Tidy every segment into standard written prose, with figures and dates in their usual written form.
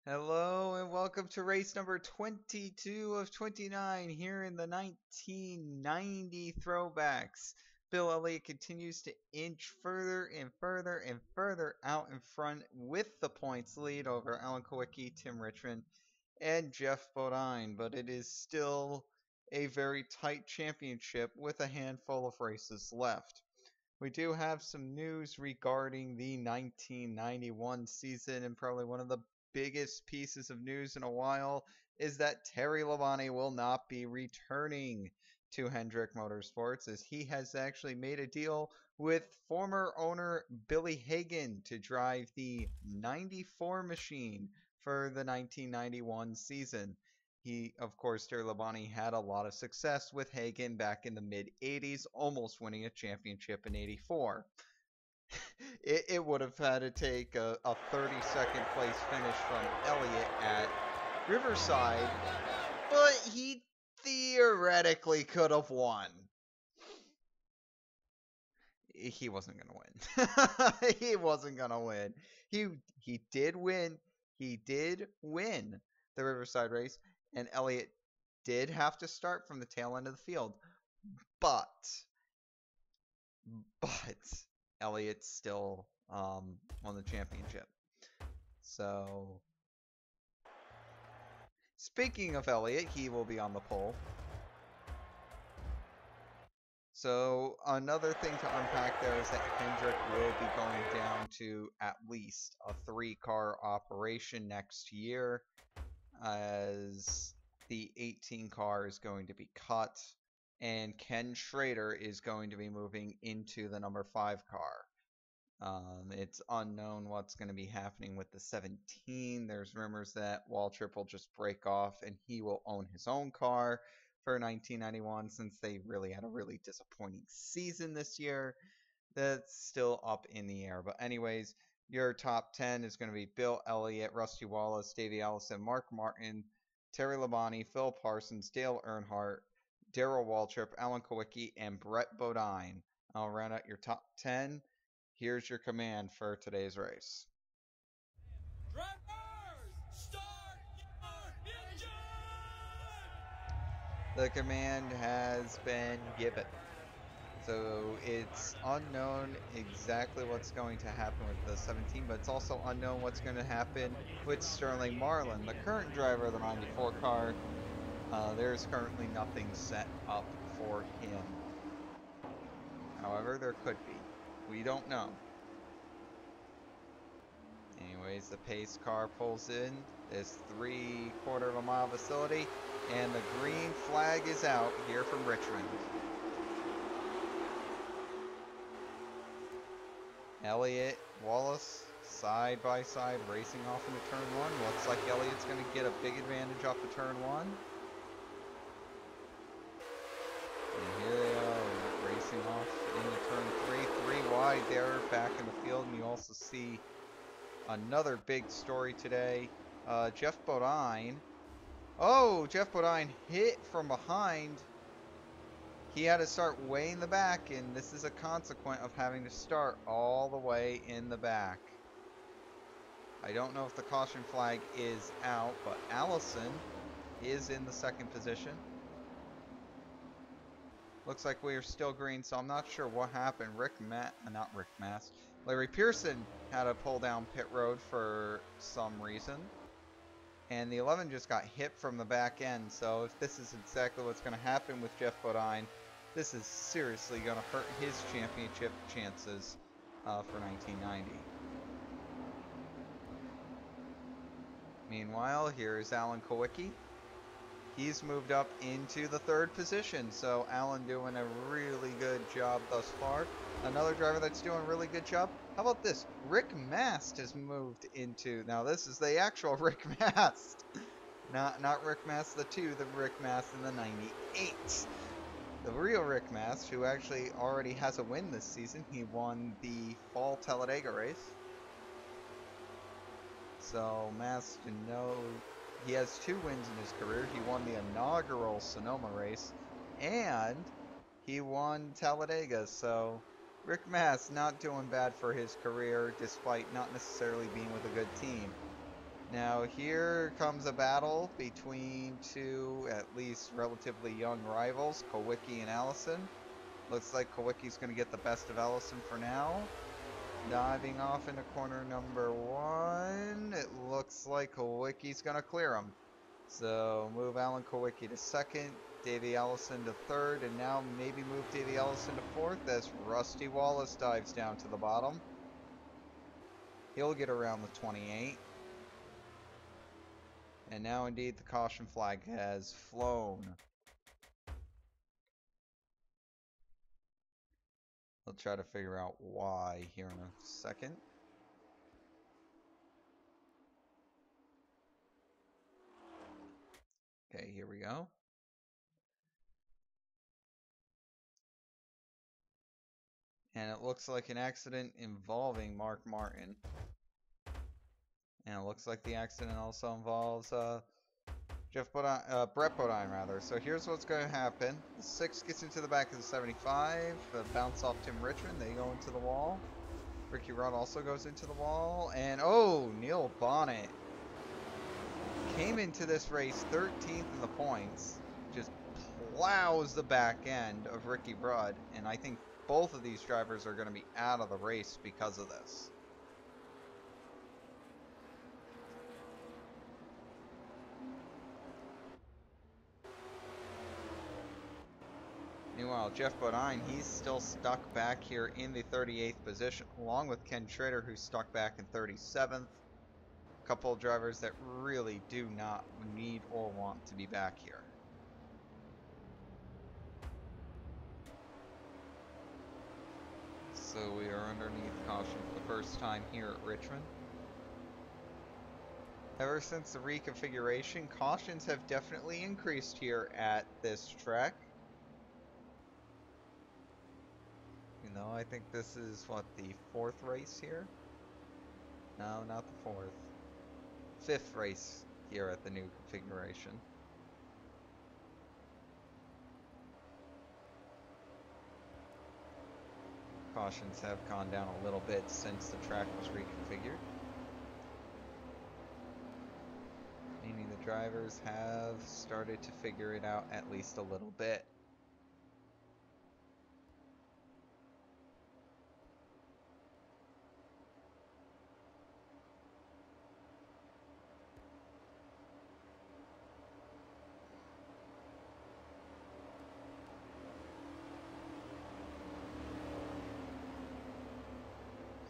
Hello and welcome to race number 22 of 29 here in the 1990 throwbacks. Bill Elliott continues to inch further and further and further out in front with the points lead over Alan Kulwicki, Tim Richmond, and Jeff Bodine, but it is still a very tight championship with a handful of races left. We do have some news regarding the 1991 season, and probably one of the biggest pieces of news in a while is that Terry Labonte will not be returning to Hendrick Motorsports, as he has actually made a deal with former owner Billy Hagan to drive the 94 machine for the 1991 season. Of course, Terry Labonte had a lot of success with Hagan back in the mid 80s, almost winning a championship in 84. It would have had to take a 32nd place finish from Elliott at Riverside, but he theoretically could have won. He wasn't going to win. He wasn't going to win. He did win. He did win the Riverside race, and Elliott did have to start from the tail end of the field. But Elliott still won the championship. So, speaking of Elliott, he will be on the pole. So, another thing to unpack there is that Hendrick will be going down to at least a 3-car operation next year, as the 18 car is going to be cut, and Ken Schrader is going to be moving into the number 5 car. It's unknown what's going to be happening with the 17. There's rumors that Waltrip will just break off and he will own his own car for 1991, since they really had a really disappointing season this year. That's still up in the air. But anyways, your top 10 is going to be Bill Elliott, Rusty Wallace, Davey Allison, Mark Martin, Terry Labonte, Phil Parsons, Dale Earnhardt, Darrell Waltrip, Alan Kulwicki, and Brett Bodine. I'll round out your top 10. Here's your command for today's race. Drivers, start your engine! The command has been given. So it's unknown exactly what's going to happen with the 17, but it's also unknown what's going to happen with Sterling Marlin, the current driver of the 94 car. There's currently nothing set up for him. However, there could be. We don't know. Anyways, the pace car pulls in this 3/4 of a mile facility, and the green flag is out here from Richmond. Elliott, Wallace, side by side, racing off into turn 1. Looks like Elliott's going to get a big advantage off of turn 1. And here they are, racing off into turn 3. 3 wide there, back in the field. And you also see another big story today. Jeff Bodine. Oh, Jeff Bodine hit from behind. He had to start way in the back, and this is a consequence of having to start all the way in the back. I don't know if the caution flag is out, but Allison is in the 2nd position. Looks like we are still green, so I'm not sure what happened. Larry Pearson had to pull down pit road for some reason. And the 11 just got hit from the back end, so if this is exactly what's going to happen with Jeff Bodine, this is seriously going to hurt his championship chances for 1990. Meanwhile, here is Alan Kulwicki. He's moved up into the 3rd position, so Alan doing a really good job thus far. Another driver that's doing a really good job. How about this? Rick Mast has moved into... Now, this is the actual Rick Mast. Not Rick Mast the 2, the Rick Mast in the 98. The real Rick Mast, who actually already has a win this season. He won the Fall Talladega race. So, Mast, he has 2 wins in his career. He won the inaugural Sonoma race, and he won Talladega. So Rick Mast not doing bad for his career, despite not necessarily being with a good team. Now here comes a battle between two at least relatively young rivals, Kulwicki and Allison. Looks like Kulwicki's going to get the best of Allison for now. Diving off into corner number 1. It looks like Kulwicki's going to clear him. So move Alan Kulwicki to second, Davey Allison to third, and now maybe move Davey Allison to fourth as Rusty Wallace dives down to the bottom. He'll get around the 28. And now indeed the caution flag has flown. We'll try to figure out why here in a second. Okay, here we go. And it looks like an accident involving Mark Martin. And it looks like the accident also involves Brett Bodine rather. So here's what's going to happen. The 6 gets into the back of the 75. Bounce off Tim Richmond. They go into the wall. Ricky Rudd also goes into the wall. And oh, Neil Bonnet came into this race 13th in the points. Just plows the back end of Ricky Rudd. And I think both of these drivers are going to be out of the race because of this. Meanwhile, Jeff Bodine, he's still stuck back here in the 38th position, along with Ken Schrader, who's stuck back in 37th. A couple of drivers that really do not need or want to be back here. So we are underneath caution for the first time here at Richmond. Ever since the reconfiguration, cautions have definitely increased here at this track. You know, I think this is, what, the 4th race here? No, not the 4th. 5th race here at the new configuration. Cautions have gone down a little bit since the track was reconfigured. Meaning the drivers have started to figure it out at least a little bit.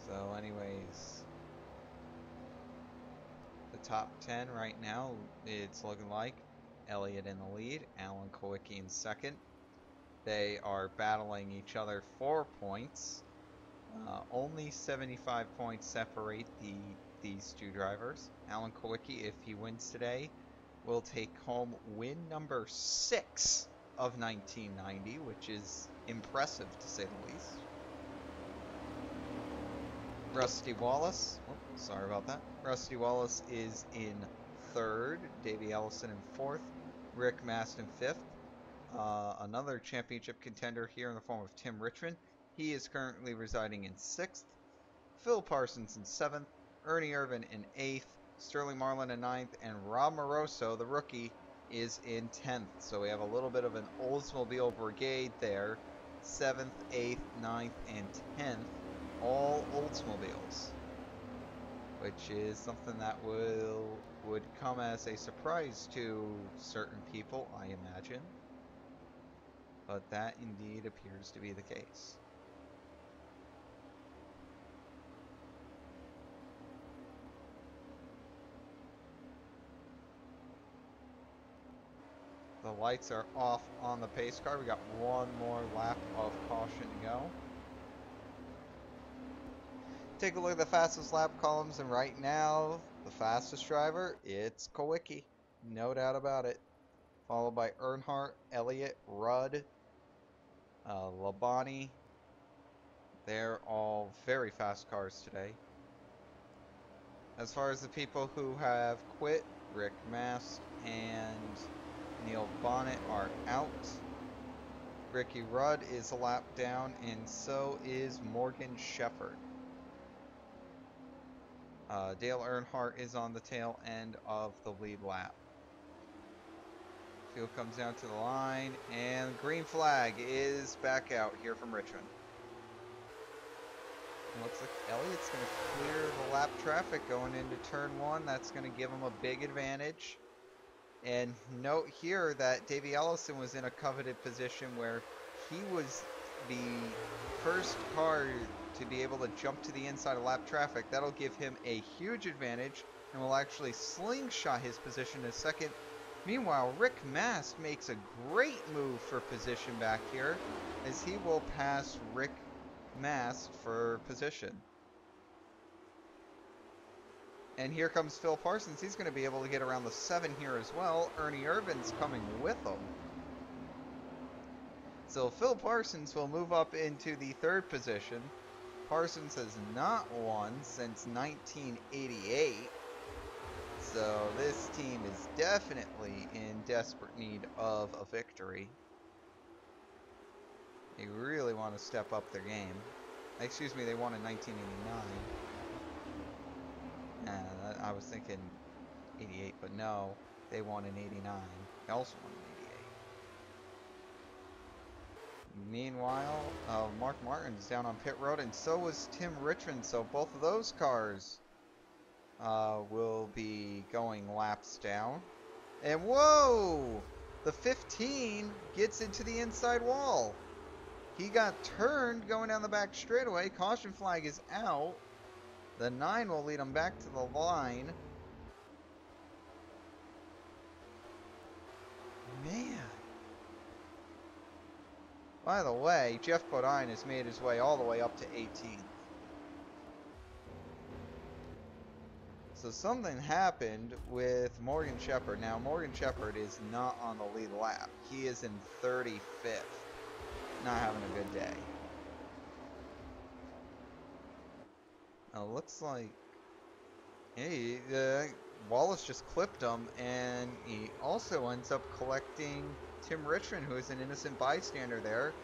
So anyways, the top 10 right now, it's looking like Elliott in the lead, Alan Kulwicki in second. They are battling each other for points. Only 75 points separate these two drivers. Alan Kulwicki, if he wins today, will take home win number 6 of 1990, which is impressive to say the least. Rusty Wallace, sorry about that. Rusty Wallace is in 3rd, Davey Ellison in 4th, Rick Mast in 5th. Another championship contender here in the form of Tim Richmond. He is currently residing in 6th. Phil Parsons in 7th, Ernie Irvin in 8th, Sterling Marlin in 9th, and Rob Moroso, the rookie, is in 10th. So we have a little bit of an Oldsmobile brigade there. 7th, 8th, 9th, and 10th. All Oldsmobiles, which is something that would come as a surprise to certain people, I imagine. But that indeed appears to be the case. The lights are off on the pace car. We got one more lap of caution to go. Take a look at the fastest lap columns, and right now, the fastest driver, it's Kulwicki. No doubt about it. Followed by Earnhardt, Elliott, Rudd, Labonte. They're all very fast cars today. As far as the people who have quit, Rick Mast and Neil Bonnet are out. Ricky Rudd is a lap down, and so is Morgan Shepherd. Dale Earnhardt is on the tail end of the lead lap. Field comes down to the line, and green flag is back out here from Richmond. It looks like Elliott's going to clear the lap traffic going into turn 1. That's going to give him a big advantage. And note here that Davey Allison was in a coveted position where he was the first car to be able to jump to the inside of lap traffic. That'll give him a huge advantage and will actually slingshot his position to second. Meanwhile, Rick Mast makes a great move for position back here as he will pass Rick Mast for position. And here comes Phil Parsons. He's going to be able to get around the 7 here as well. Ernie Irvin's coming with him. So Phil Parsons will move up into the 3rd position. Parsons has not won since 1988. So this team is definitely in desperate need of a victory. They really want to step up their game. Excuse me, they won in 1989. I was thinking 88, but no, they won in 89. They also won in 88. Meanwhile, Mark Martin's down on pit road, and so was Tim Richmond. So both of those cars will be going laps down. And whoa! The 15 gets into the inside wall. He got turned going down the back straightaway. Caution flag is out. The 9 will lead him back to the line. Man. By the way, Jeff Bodine has made his way all the way up to 18th. So something happened with Morgan Shepherd. Now, Morgan Shepherd is not on the lead lap. He is in 35th. Not having a good day. Now, looks like... Hey, Wallace just clipped him, and he also ends up collecting Tim Richmond, who is an innocent bystander there.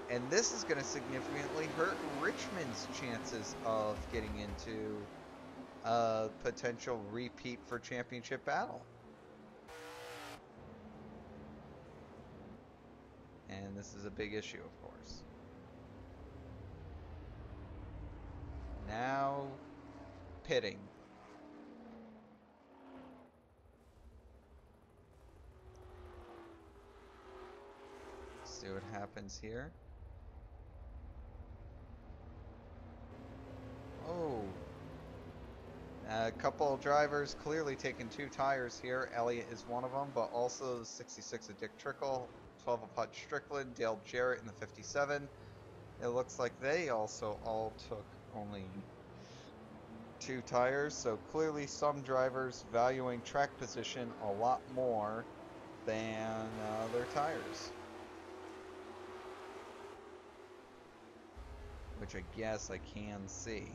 And this is going to significantly hurt Richmond's chances of getting into a potential repeat for championship battle. And this is a big issue, of course. Now, pitting. See what happens here. Oh. A couple of drivers clearly taking 2 tires here. Elliott is one of them, but also 66 of Dick Trickle, 12 of Hutch Strickland, Dale Jarrett in the 57. It looks like they also all took only 2 tires, so clearly some drivers valuing track position a lot more than their tires. Which I guess I can see.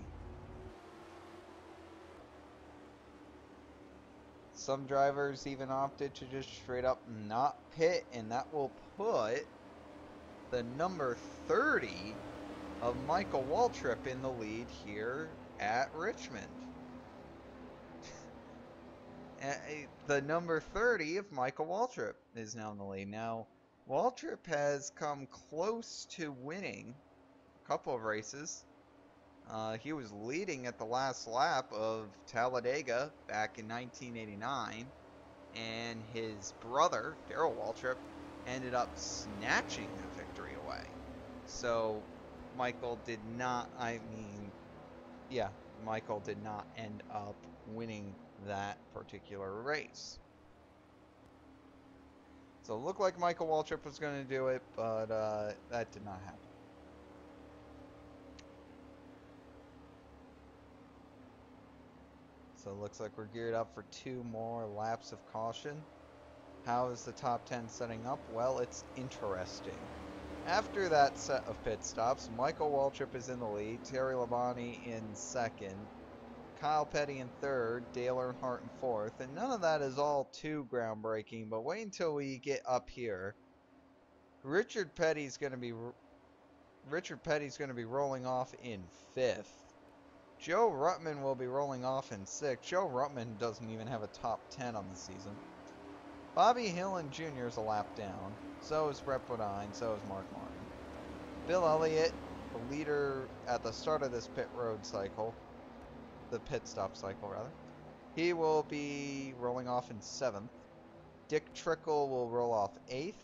Some drivers even opted to just straight up not pit, and that will put the number 30 of Michael Waltrip in the lead here at Richmond. The number 30 of Michael Waltrip is now in the lead. Now, Waltrip has come close to winning a couple of races. He was leading at the last lap of Talladega back in 1989, and his brother, Darrell Waltrip, ended up snatching the victory away. So, Michael did not, Michael did not end up winning that particular race. So it looked like Michael Waltrip was going to do it, but that did not happen. So it looks like we're geared up for 2 more laps of caution. How is the top 10 setting up? Well, it's interesting. After that set of pit stops, Michael Waltrip is in the lead, Terry Labonte in 2nd, Kyle Petty in 3rd, Dale Earnhardt in 4th, and none of that is all too groundbreaking, but wait until we get up here. Richard Petty's going to be rolling off in 5th. Joe Ruttman will be rolling off in 6th. Joe Ruttman doesn't even have a top 10 on the season. Bobby Hillin Jr. is a lap down. So is Brett Bodine. So is Mark Martin. Bill Elliott, the leader at the start of this pit stop cycle rather. He will be rolling off in 7th. Dick Trickle will roll off 8th.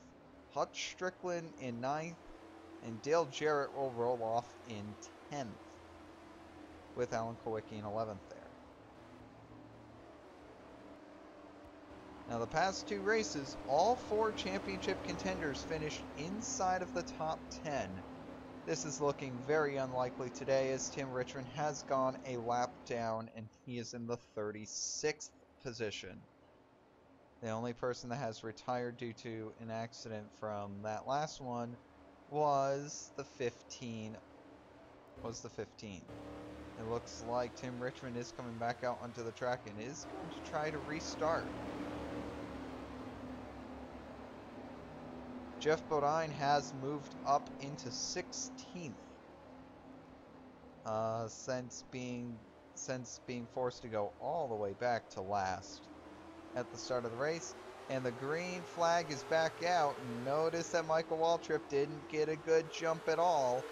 Hutch Strickland in 9th. And Dale Jarrett will roll off in 10th. With Alan Kulwicki in 11th there. Now the past 2 races, all 4 championship contenders finished inside of the top 10. This is looking very unlikely today as Tim Richmond has gone a lap down and he is in the 36th position. The only person that has retired due to an accident from that last one was the 15. It looks like Tim Richmond is coming back out onto the track and is going to try to restart. Jeff Bodine has moved up into 16th since being forced to go all the way back to last at the start of the race. And the green flag is back out. Notice that Michael Waltrip didn't get a good jump at all.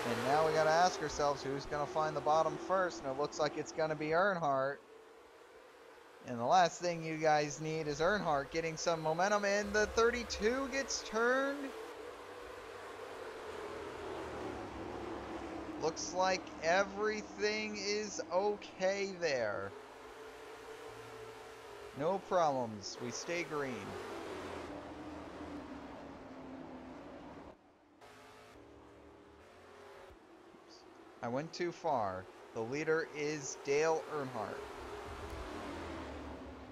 And now we got to ask ourselves who's going to find the bottom first. And it looks like it's going to be Earnhardt. And the last thing you guys need is Earnhardt getting some momentum. And the 32 gets turned. Looks like everything is okay there. No problems. We stay green. I went too far. The leader is Dale Earnhardt.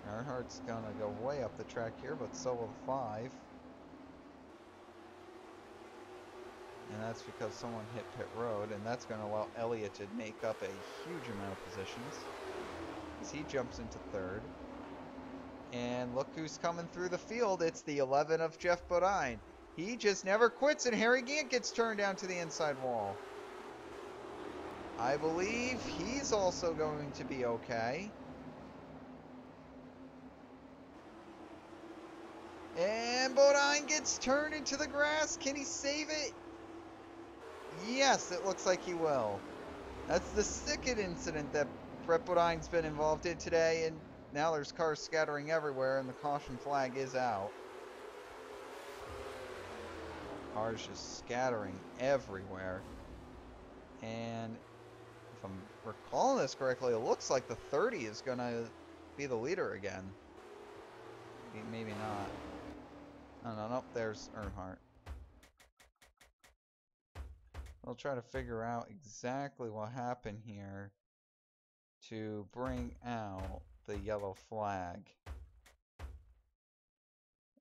Earnhardt's gonna go way up the track here, but so will the 5. And that's because someone hit pit road, and that's gonna allow Elliott to make up a huge amount of positions. As he jumps into 3rd. And look who's coming through the field. It's the 11 of Jeff Bodine. He just never quits, and Harry Gant gets turned down to the inside wall. I believe he's also going to be okay. And Bodine gets turned into the grass. Can he save it? Yes, it looks like he will. That's the 2nd incident that Brett Bodine's been involved in today, and now there's cars scattering everywhere, and the caution flag is out. Cars just scattering everywhere. And if I'm recalling this correctly, it looks like the 30 is going to be the leader again. Maybe not. No, there's Earnhardt. We'll try to figure out exactly what happened here to bring out the yellow flag.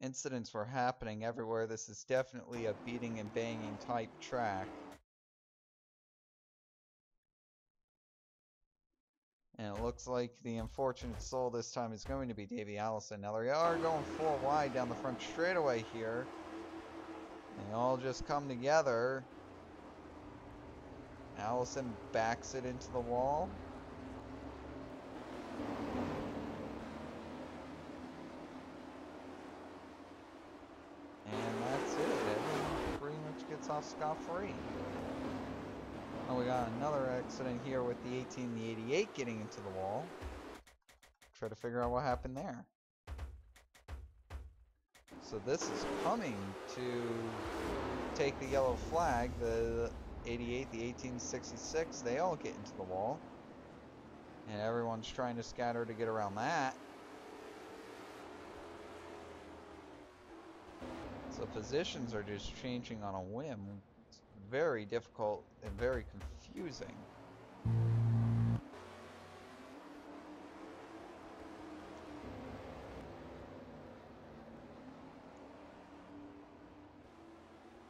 Incidents were happening everywhere. This is definitely a beating and banging type track. And it looks like the unfortunate soul this time is going to be Davey Allison. Now they are going 4 wide down the front straightaway here. They all just come together. Allison backs it into the wall. And that's it. Everyone pretty much gets off scot-free. Oh, we got another accident here with the 18 and the 88 getting into the wall. Try to figure out what happened there. So this is coming to take the yellow flag. The 88, the 1866, they all get into the wall. And everyone's trying to scatter to get around that. So positions are just changing on a whim. It's very difficult and very confusing.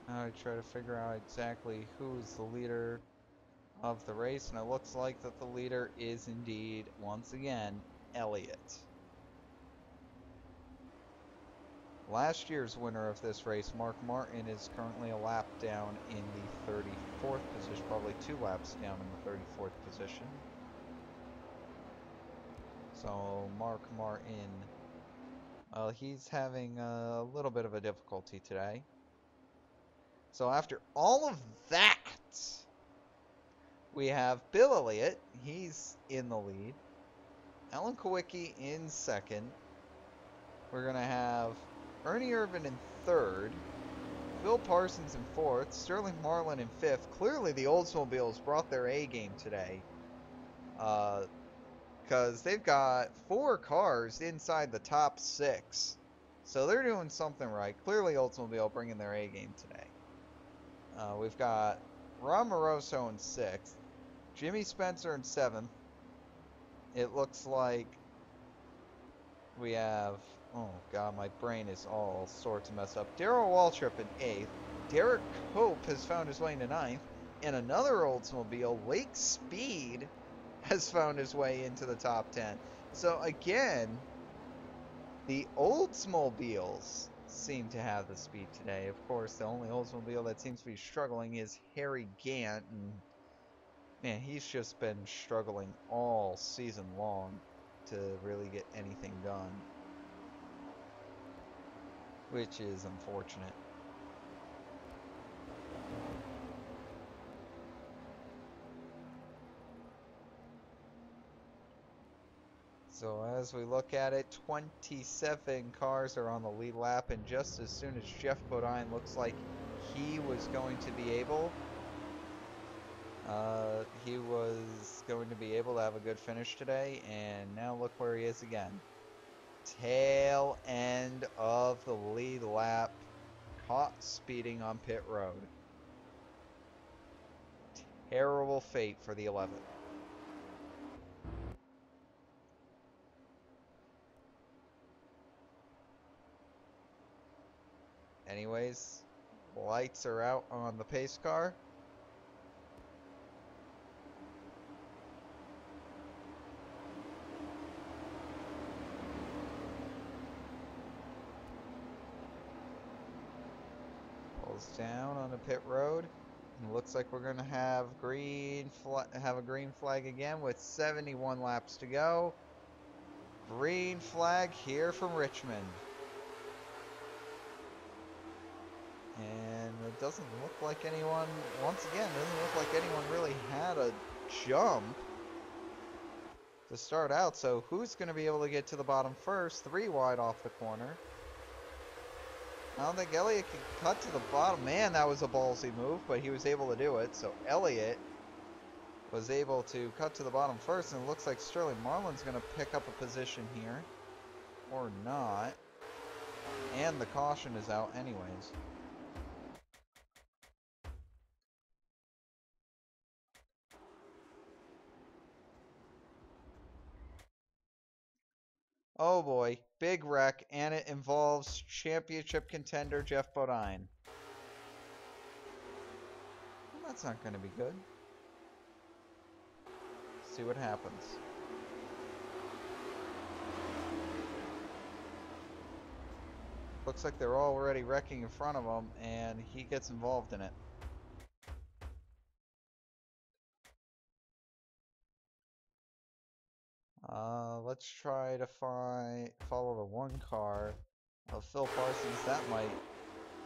Now I try to figure out exactly who is the leader of the race, and it looks like that the leader is indeed, once again, Elliott. last year's winner of this race, Mark Martin, is currently a lap down in the 34th position, probably 2 laps down in the 34th position. So Mark Martin, he's having a little bit of a difficulty today. So after all of that, we have Bill Elliott, he's in the lead. Alan Kulwicki in second. We're going to have Ernie Irvin in third. Phil Parsons in fourth. Sterling Marlin in fifth. Clearly the Oldsmobiles brought their A game today. Because they've got 4 cars inside the top 6. So they're doing something right. Clearly Oldsmobile bringing their A game today. We've got Ron Moroso in 6th. Jimmy Spencer in 7th. It looks like we have, oh god, my brain is all sorts of messed up. Darrell Waltrip in 8th. Derek Hope has found his way into 9th. And another Oldsmobile, Lake Speed, has found his way into the top 10. So again, the Oldsmobiles seem to have the speed today. Of course, the only Oldsmobile that seems to be struggling is Harry Gant, and man, he's just been struggling all season long to really get anything done, which is unfortunate. So as we look at it, 27 cars are on the lead lap, and just as soon as Jeff Bodine looks like he was going to be able, to have a good finish today, and now look where he is again. Tail end of the lead lap, caught speeding on pit road. Terrible fate for the 11th. Anyways, lights are out on the pace car. Pulls down on the pit road. And it looks like we're going to have a green flag again with 71 laps to go. Green flag here from Richmond. And it doesn't look like anyone, once again, doesn't look like anyone really had a jump to start out. So who's going to be able to get to the bottom first? 3 wide off the corner. I don't think Elliott can cut to the bottom. Man, that was a ballsy move, but he was able to do it. So Elliott was able to cut to the bottom first, and it looks like Sterling Marlin's going to pick up a position here. Or not. And the caution is out anyways. Oh boy, big wreck, and it involves championship contender Jeff Bodine. Well, that's not going to be good. See what happens. Looks like they're already wrecking in front of him, and he gets involved in it. Let's try to follow the 1 car of Phil Parsons. That might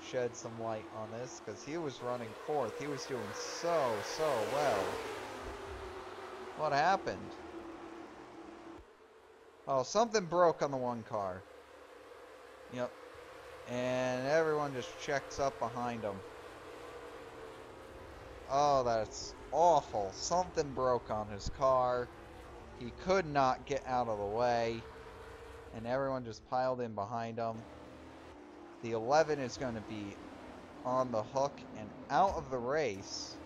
shed some light on this, because he was running 4th. He was doing so well. What happened? Oh, something broke on the 1 car. Yep. And everyone just checks up behind him. Oh, that's awful. Something broke on his car. He could not get out of the way, and everyone just piled in behind him. The 11 is going to be on the hook and out of the race,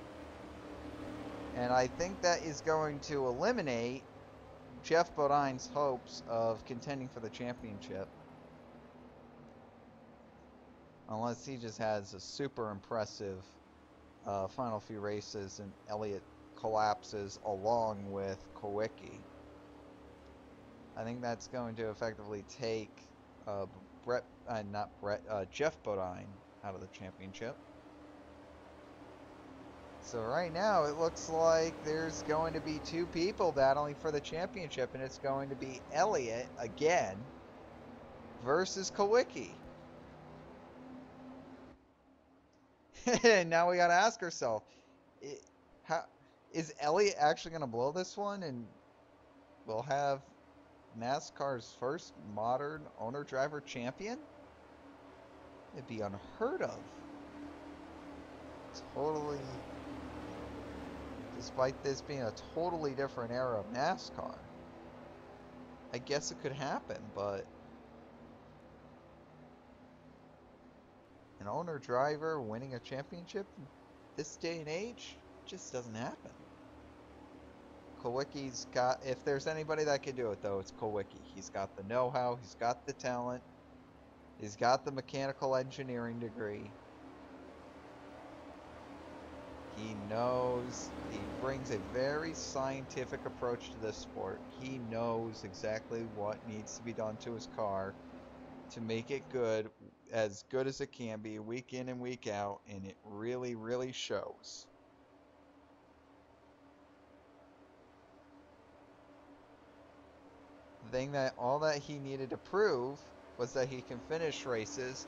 and I think that is going to eliminate Jeff Bodine's hopes of contending for the championship, unless he just has a super impressive final few races and Elliott collapses along with Kulwicki. I think that's going to effectively take Jeff Bodine out of the championship. So right now it looks like there's going to be two people battling for the championship, and it's going to be Elliott again versus Kulwicki. And now we got to ask ourselves, how is Elliott actually going to blow this one, and we'll have NASCAR's first modern owner-driver champion? It'd be unheard of. Totally. Despite this being a totally different era of NASCAR, I guess it could happen, but an owner-driver winning a championship this day and age just doesn't happen. Kulwicki's got, if there's anybody that can do it though, it's Kulwicki. He's got the know-how, he's got the talent, he's got the mechanical engineering degree. He knows, he brings a very scientific approach to this sport. He knows exactly what needs to be done to his car to make it good as it can be week in and week out, and it really, really shows. The thing that all that he needed to prove was that he can finish races,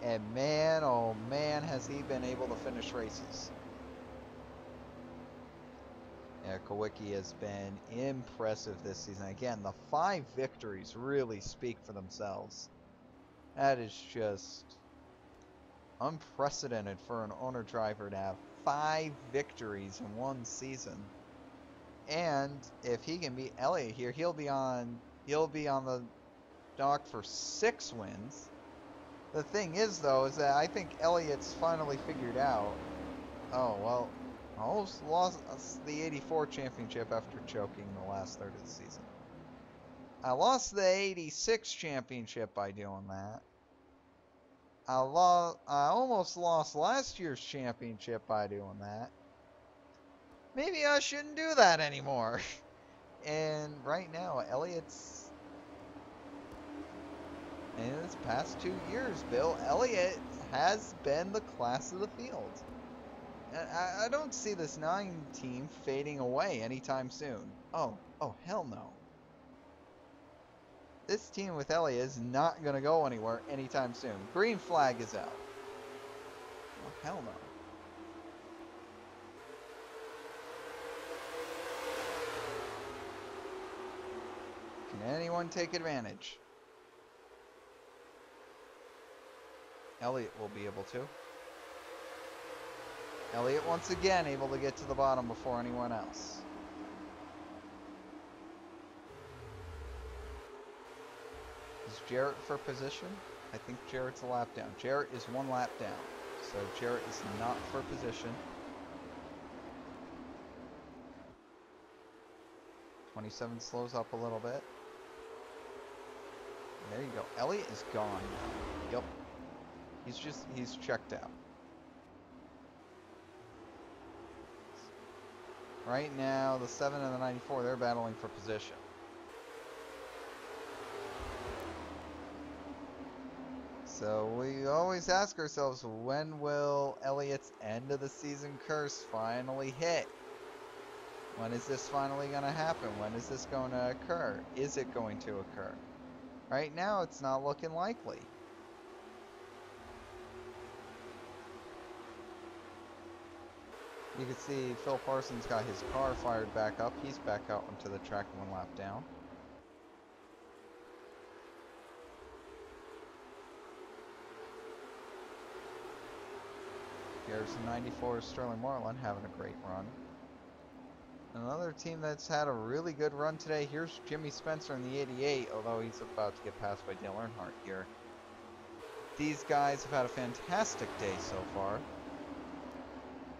and man, oh man, has he been able to finish races. Yeah, Kulwicki has been impressive this season. Again, the 5 victories really speak for themselves. That is just unprecedented for an owner-driver to have 5 victories in one season. And if he can beat Elliott here, he'll be on the dock for 6 wins. The thing is, though, is that I think Elliott's finally figured out. Oh well. I almost lost the 84 championship after choking the last third of the season. I lost the 86 championship by doing that. I almost lost last year's championship by doing that. Maybe I shouldn't do that anymore. And right now, Elliott's, in his past 2 years, Bill Elliott has been the class of the field. I don't see this 9 team fading away anytime soon. Oh, hell no. This team with Elliott is not going to go anywhere anytime soon. Green flag is out. Oh, hell no. Can anyone take advantage? Elliott will be able to. Elliott once again able to get to the bottom before anyone else. Is Jarrett for position? I think Jarrett's a lap down. Jarrett is 1 lap down. So Jarrett is not for position. 27 slows up a little bit. There you go. Elliott is gone now. Yep. He's checked out. Right now, the 7 and the 94, they're battling for position. So we always ask ourselves, when will Elliott's end of the season curse finally hit? When is this finally going to happen? When is this going to occur? Is it going to occur? Right now, it's not looking likely. You can see Phil Parsons got his car fired back up. He's back out onto the track 1 lap down. Here's the 94 Sterling Marlin having a great run. Another team that's had a really good run today. Here's Jimmy Spencer in the 88, although he's about to get passed by Dale Earnhardt here. These guys have had a fantastic day so far.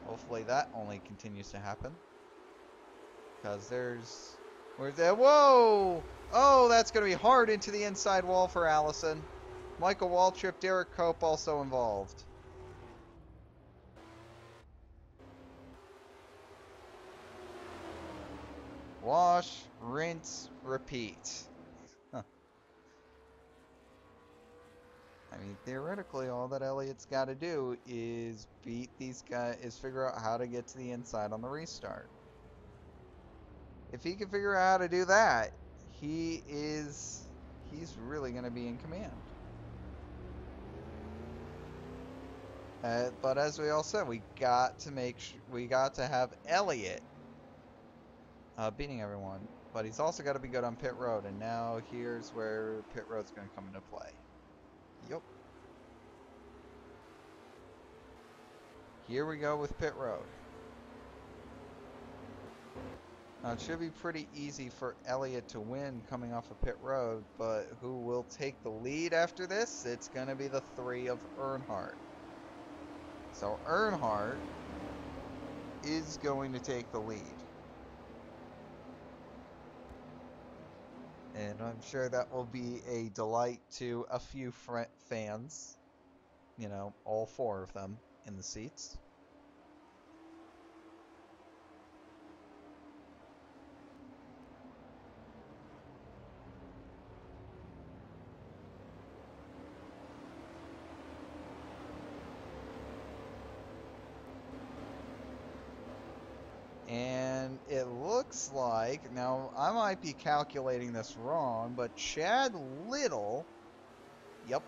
Hopefully that only continues to happen. Because where's that? Whoa! Oh, that's going to be hard into the inside wall for Allison. Michael Waltrip, Derek Cope also involved. Wash, rinse, repeat. Huh. I mean, theoretically, all that Elliott's got to do is beat these guys, is figure out how to get to the inside on the restart. If he can figure out how to do that, he's really going to be in command. But as we all said, we got to have Elliott beating everyone. But he's also got to be good on pit road, and now here's where pit road's going to come into play. Yup. Here we go with pit road. Now it should be pretty easy for Elliott to win coming off of pit road, but who will take the lead after this? It's going to be the 3 of Earnhardt. So Earnhardt is going to take the lead. And I'm sure that will be a delight to a few fans. You know, all 4 of them in the seats. And it looks like, now I might be calculating this wrong, but Chad Little, yep,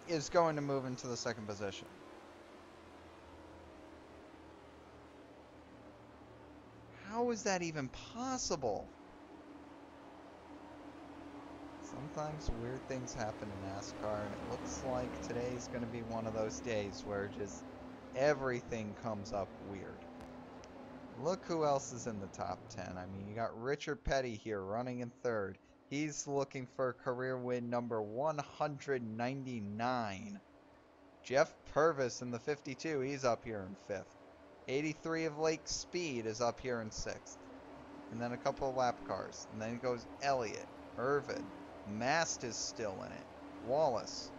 is going to move into the 2nd position. How is that even possible? Sometimes weird things happen in NASCAR, and it looks like today's going to be one of those days where just everything comes up weird. Look who else is in the top 10. I mean, you got Richard Petty here running in 3rd. He's looking for career win number 199. Jeff Purvis in the 52. He's up here in 5th. 83 of Lake Speed is up here in 6th. And then a couple of lap cars. And then it goes Elliott, Irvin. Mast is still in it. Wallace.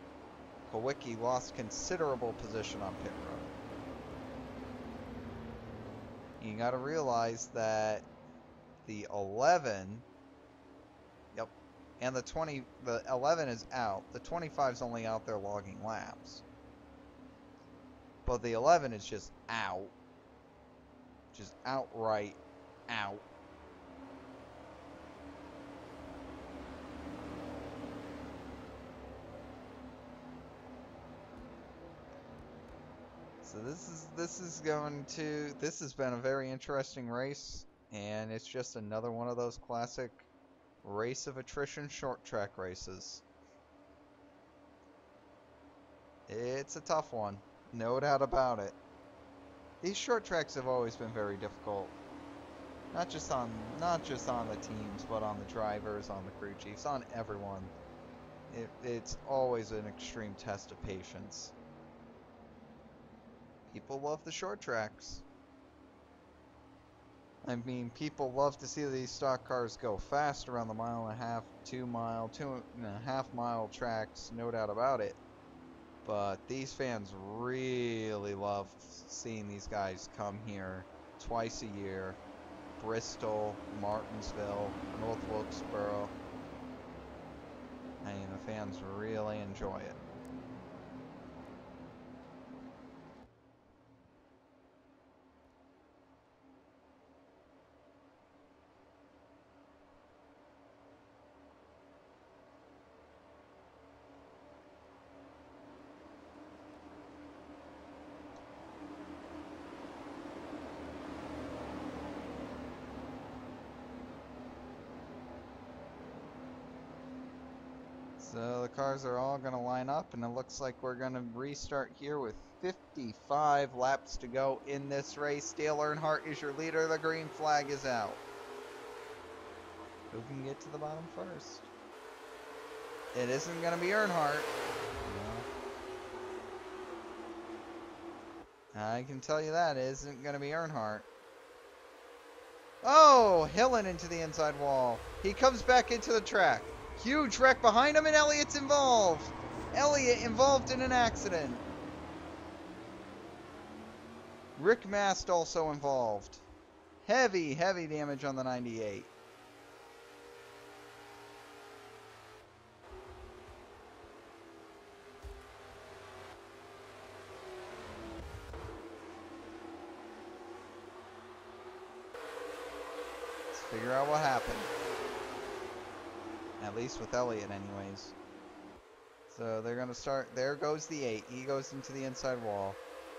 Kulwicki lost considerable position on pit road. You got to realize that the 11, yep, and the 20, the 11 is out. The 25 is only out there logging laps. But the 11 is just out. Just outright out. So this has been a very interesting race, and it's just another one of those classic race of attrition short track races. It's a tough one, no doubt about it. These short tracks have always been very difficult. Not just on the teams, but on the drivers, on the crew chiefs, on everyone. It's always an extreme test of patience. People love the short tracks. I mean, people love to see these stock cars go fast around the 1.5 mile, 2.5 mile tracks, no doubt about it. But these fans really love seeing these guys come here twice a year. Bristol, Martinsville, North Wilkesboro. I mean, the fans really enjoy it. So the cars are all going to line up, and it looks like we're going to restart here with 55 laps to go in this race. Dale Earnhardt is your leader. The green flag is out. Who can get to the bottom first? It isn't going to be Earnhardt. No. I can tell you that. It isn't going to be Earnhardt. Oh, Hillen into the inside wall. He comes back into the track. Huge wreck behind him, and Elliott's involved. Elliott involved in an accident. Rick Mast also involved. Heavy, heavy damage on the 98. Figure out what happened. At least with Elliott anyways. So they're going to start. There goes the 8. He goes into the inside wall.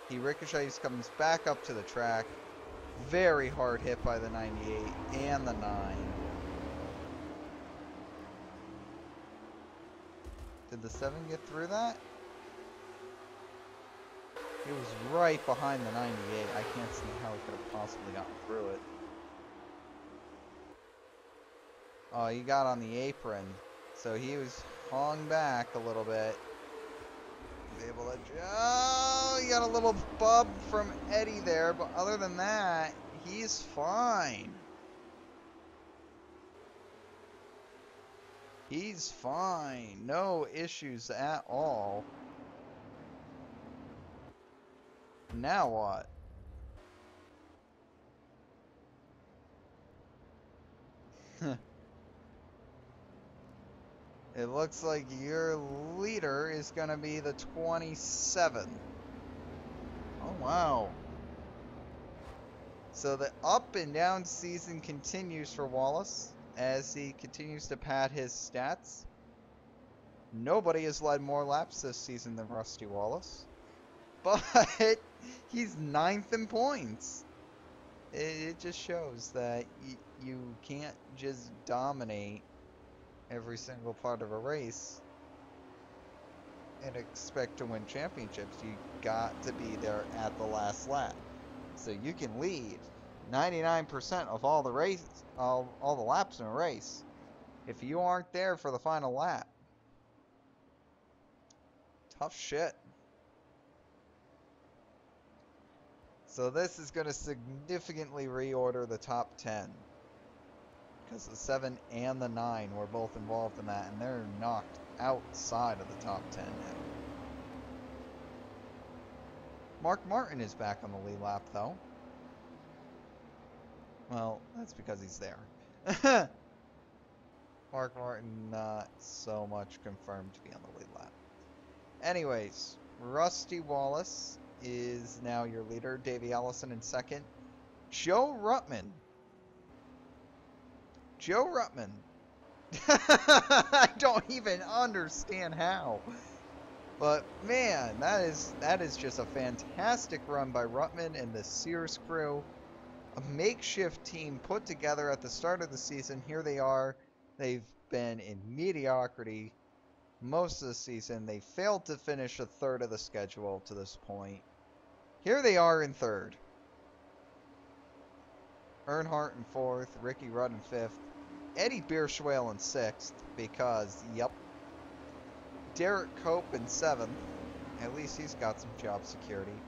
He ricochets, comes back up to the track. Very hard hit by the 98 and the 9. Did the 7 get through that? It was right behind the 98. I can't see how it could have possibly gotten through it. Oh, he got on the apron. So he was hung back a little bit. He's able to... Oh, he got a little bub from Eddie there. But other than that, he's fine. He's fine. No issues at all. Now what? It looks like your leader is going to be the 27. Oh, wow. So the up and down season continues for Wallace as he continues to pad his stats. Nobody has led more laps this season than Rusty Wallace. But he's 9th in points. It just shows that you can't just dominate every single part of a race and expect to win championships. You got to be there at the last lap. So you can lead 99% of all the races, all the laps in a race. If you aren't there for the final lap, tough shit. So this is going to significantly reorder the top 10. Because the 7 and the 9 were both involved in that, and they're knocked outside of the top 10 now. Mark Martin is back on the lead lap, though. Well, that's because he's there. Mark Martin not so much confirmed to be on the lead lap. Anyways, Rusty Wallace is now your leader. Davey Allison in second. Joe Ruttman. I don't even understand how. But man, that is just a fantastic run by Ruttman and the Sears crew. A makeshift team put together at the start of the season. Here they are. They've been in mediocrity most of the season. They failed to finish a third of the schedule to this point. Here they are in third. Earnhardt in fourth. Ricky Rudd in fifth. Eddie Bierschwale in 6th because, yep. Derek Cope in 7th. At least he's got some job security.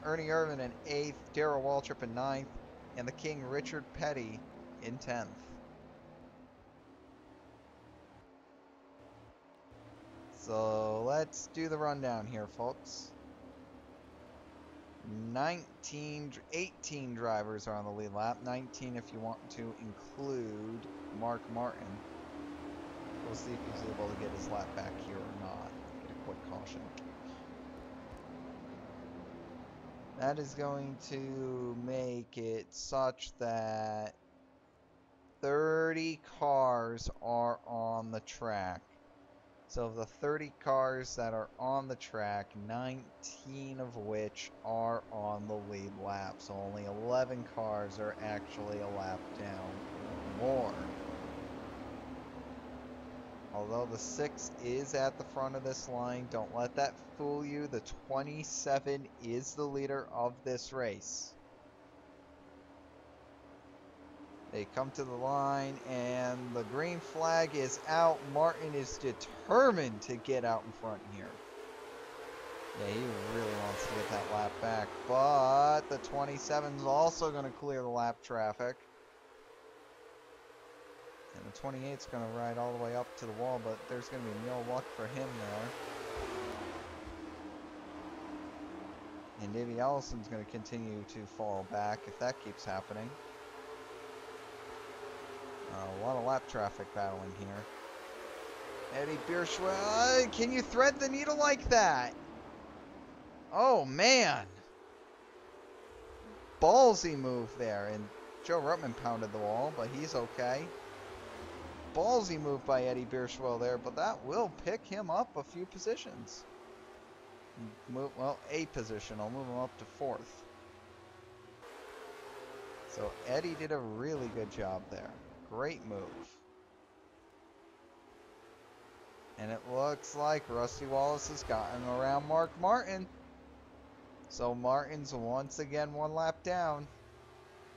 Ernie Irvin in 8th. Darrell Waltrip in 9th. And the King Richard Petty in 10th. So let's do the rundown here, folks. 18 drivers are on the lead lap. 19 if you want to include Mark Martin. We'll see if he's able to get his lap back here or not. Get a quick caution. That is going to make it such that 30 cars are on the track. So of the 30 cars that are on the track, 19 of which are on the lead lap. So only 11 cars are actually a lap down more. Although the 6 is at the front of this line, don't let that fool you. The 27 is the leader of this race. They come to the line, and the green flag is out. Martin is determined to get out in front here. Yeah, he really wants to get that lap back. But the 27 is also going to clear the lap traffic. And the 28 is going to ride all the way up to the wall, but there's going to be no luck for him there. And Davey Allison's going to continue to fall back if that keeps happening. A lot of lap traffic battling here. Eddie Bierschwale, can you thread the needle like that? Oh man. Ballsy move there, and Joe Ruttman pounded the wall, but he's okay. Ballsy move by Eddie Bierschwell there, but that will pick him up a few positions. Well, a position. I'll move him up to 4th. So Eddie did a really good job there. Great move. And it looks like Rusty Wallace has gotten around Mark Martin. So Martin's once again 1 lap down.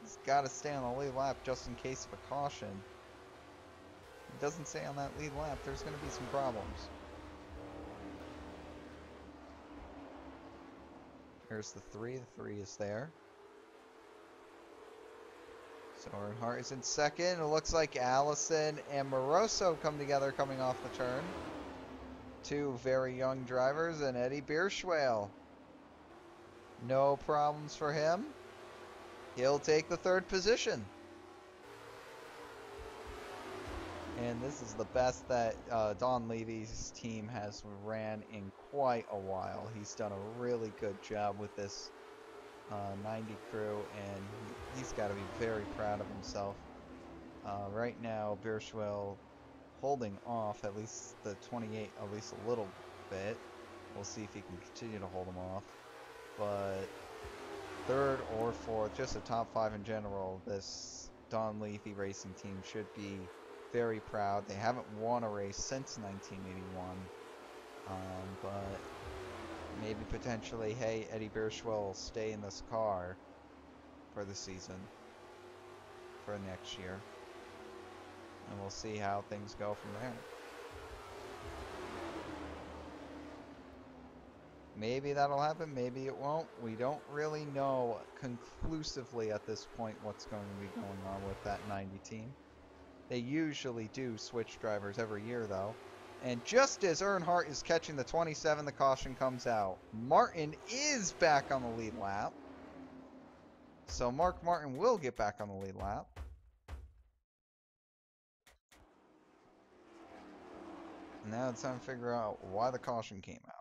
He's got to stay on the lead lap just in case of a caution. It doesn't say on that lead lap there's going to be some problems. Here's the 3. The 3 is there. So Earnhardt is in 2nd. It looks like Allison and Moroso come together coming off the turn. 2 very young drivers, and Eddie Bierschwell. No problems for him. He'll take the 3rd position. And this is the best that Don Levy's team has ran in quite a while. He's done a really good job with this 90 crew, and he's got to be very proud of himself. Right now, Bierschwell holding off at least the 28 at least a little bit. We'll see if he can continue to hold him off. But 3rd or 4th, just the top 5 in general, this Don Levy racing team should be very proud. They haven't won a race since 1981. But maybe potentially, hey, Eddie Bierschwell will stay in this car for the season, for next year. And we'll see how things go from there. Maybe that'll happen, maybe it won't. We don't really know conclusively at this point what's going to be going on with that 90 team. They usually do switch drivers every year, though. And just as Earnhardt is catching the 27, the caution comes out. Martin is back on the lead lap. So Mark Martin will get back on the lead lap. Now it's time to figure out why the caution came out.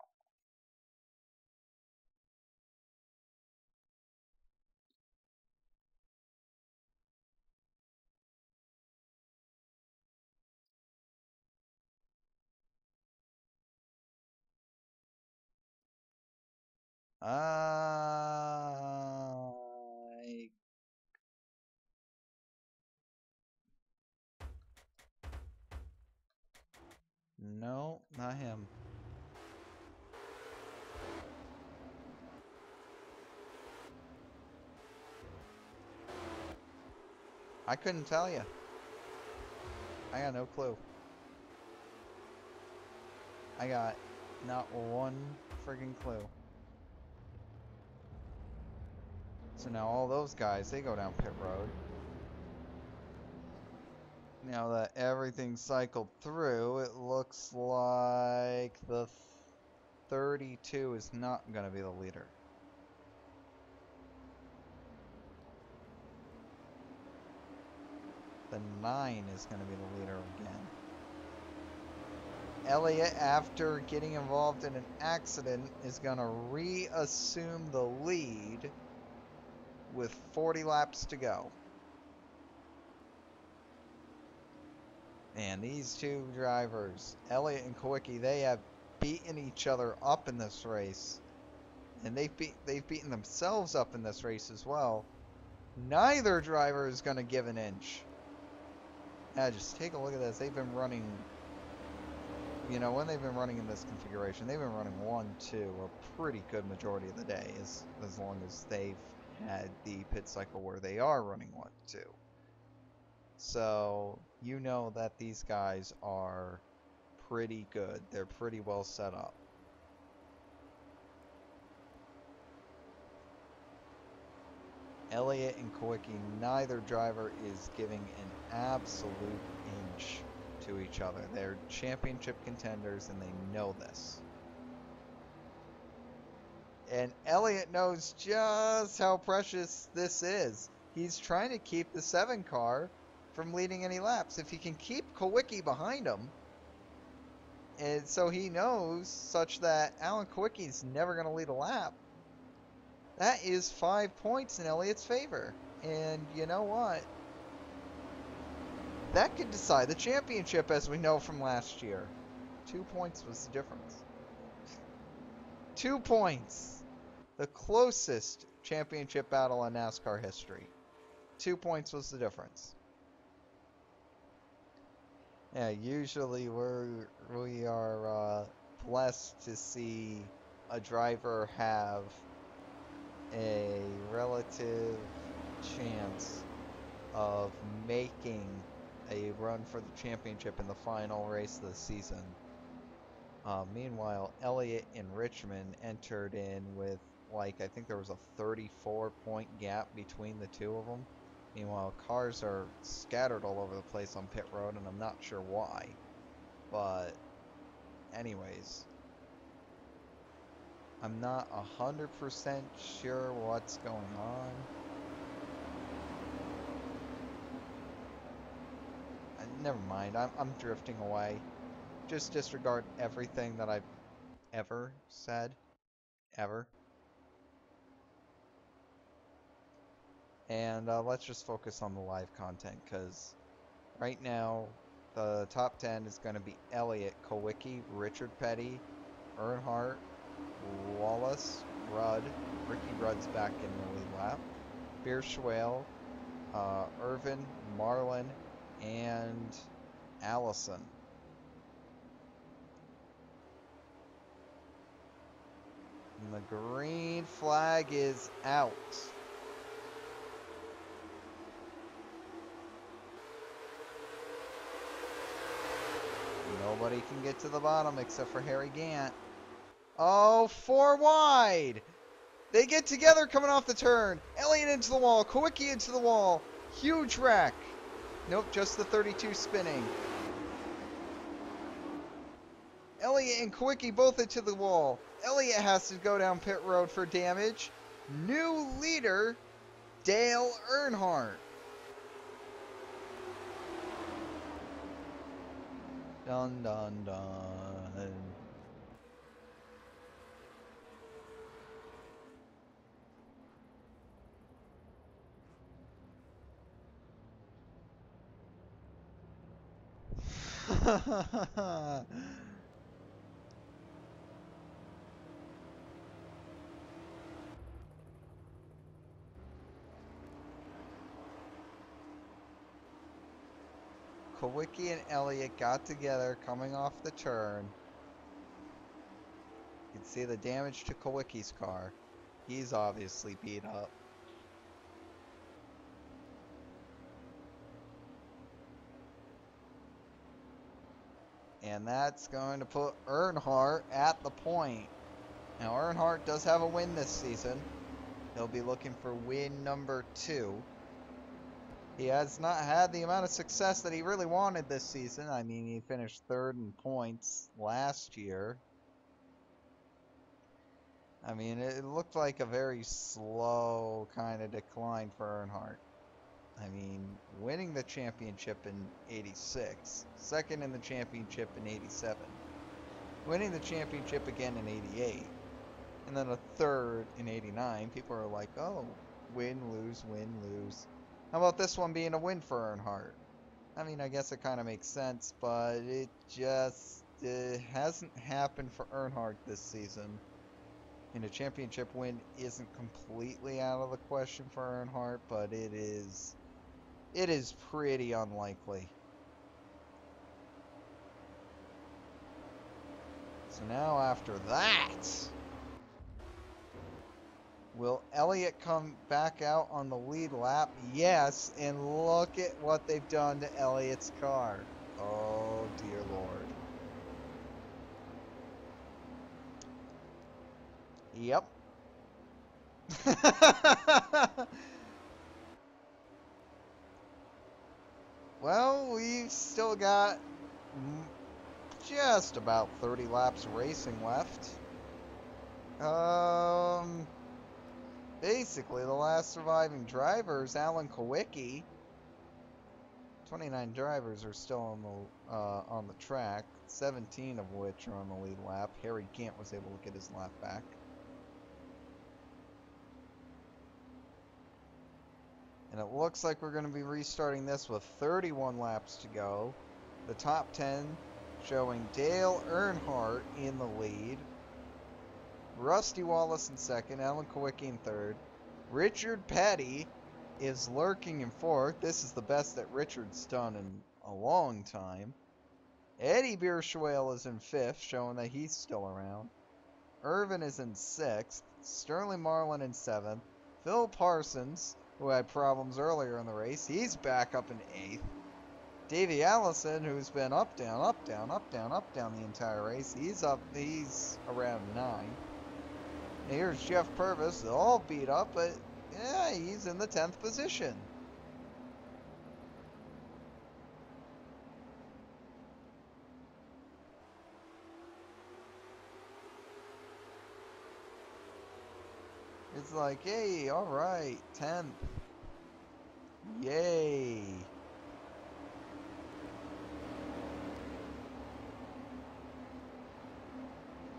No, not him. I couldn't tell you. I got no clue. I got not one friggin' clue. So now all those guys, they go down pit road. Now that everything's cycled through, it looks like the 32 is not going to be the leader. The 9 is going to be the leader again. Elliott, after getting involved in an accident, is going to reassume the lead with 40 laps to go. And these 2 drivers, Elliott and Kulwicki, they have beaten each other up in this race. And they've beaten themselves up in this race as well. Neither driver is going to give an inch. Now just take a look at this. They've been running, you know, when they've been running in this configuration, they've been running 1-2 a pretty good majority of the day, as long as they've had the pit cycle where they are running 1-2. So you know that these guys are pretty good. They're pretty well set up. Elliott and Kulwicki, neither driver is giving an absolute inch to each other. They're championship contenders and they know this. And Elliott knows just how precious this is. He's trying to keep the 7 car from leading any laps. If he can keep Kulwicki behind him, and so he knows such that Alan Kulwicki's never going to lead a lap, that is 5 points in Elliott's favor. And you know what? That could decide the championship, as we know from last year. 2 points was the difference. 2 points. The closest championship battle in NASCAR history. 2 points was the difference. Yeah, usually we are blessed to see a driver have a relative chance of making a run for the championship in the final race of the season. Meanwhile, Elliott and Richmond entered in with, like, I think there was a 34-point gap between the two of them. Meanwhile, cars are scattered all over the place on pit road, and I'm not sure why. But, anyways, I'm not 100% sure what's going on. Never mind, I'm drifting away. Just disregard everything that I've ever said. Ever. And let's just focus on the live content, because right now the top 10 is going to be Elliott, Kulwicki, Richard Petty, Earnhardt, Wallace, Rudd. Ricky Rudd's back in the lead lap. Bierschwale, Irvin, Marlin, and Allison. And the green flag is out. Nobody can get to the bottom except for Harry Gant. Oh, 4 wide. They get together coming off the turn. Elliott into the wall. Kulwicki into the wall. Huge wreck. Nope, just the 32 spinning. Elliott and Kulwicki both into the wall. Elliott has to go down pit road for damage. New leader, Dale Earnhardt. Dun dun dun. Kulwicki and Elliott got together coming off the turn. You can see the damage to Kulwicki's car. He's obviously beat up. And that's going to put Earnhardt at the point. Now, Earnhardt does have a win this season. He'll be looking for win number 2. He has not had the amount of success that he really wanted this season. I mean, he finished 3rd in points last year. I mean, it looked like a very slow kind of decline for Earnhardt. I mean, winning the championship in 86, 2nd in the championship in 87, winning the championship again in 88, and then a 3rd in 89. People are like, oh, win, lose, win, lose. How about this one being a win for Earnhardt? I mean, I guess it kind of makes sense, but it just hasn't happened for Earnhardt this season. And a championship win isn't completely out of the question for Earnhardt, but it is pretty unlikely. So now after that, will Elliott come back out on the lead lap? Yes, and look at what they've done to Elliott's car. Oh, dear Lord. Yep. Well, we've still got just about 30 laps racing left. Basically, the last surviving driver is Alan Kulwicki. 29 drivers are still on the track, 17 of which are on the lead lap. Harry Gant was able to get his lap back. And it looks like we're going to be restarting this with 31 laps to go. The top 10 showing Dale Earnhardt in the lead. Rusty Wallace in second. Alan Kulwicki in third. Richard Petty is lurking in fourth. This is the best that Richard's done in a long time. Eddie Bierschwale is in fifth, showing that he's still around. Irvin is in sixth. Sterling Marlin in seventh. Phil Parsons, who had problems earlier in the race, he's back up in eighth. Davey Allison, who's been up, down, up, down, up, down, up, down the entire race, he's around 9. And here's Jeff Purvis, all beat up, but yeah, he's in the 10th position. It's like, hey, alright, 10th. Yay.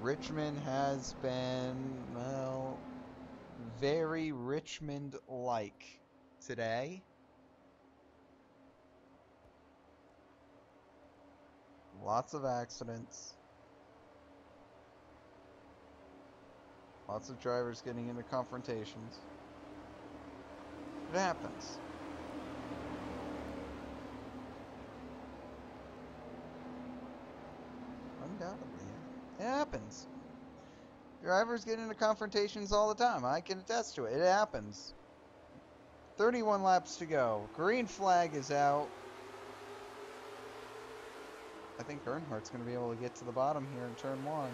Richmond has been, well, very Richmond-like today. Lots of accidents. Lots of drivers getting into confrontations. It happens. Undoubtedly. It happens. Drivers get into confrontations all the time. I can attest to it. It happens. 31 laps to go. Green flag is out. I think Earnhardt's going to be able to get to the bottom here in turn 1.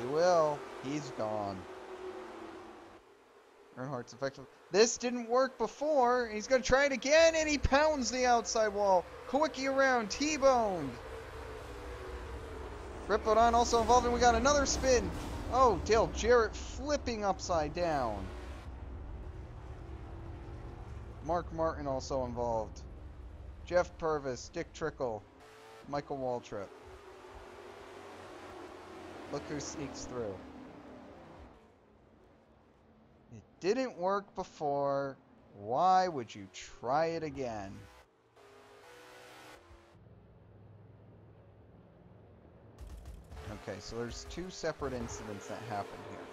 He will. He's gone. Earnhardt's effective. This didn't work before. He's going to try it again, and he pounds the outside wall. Kulwicki around. T-boned. Rippled on also involved, and we got another spin. Oh, Dale Jarrett flipping upside down. Mark Martin also involved. Jeff Purvis, Dick Trickle, Michael Waltrip. Look who sneaks through. It didn't work before. Why would you try it again? Okay, so there's 2 separate incidents that happened here.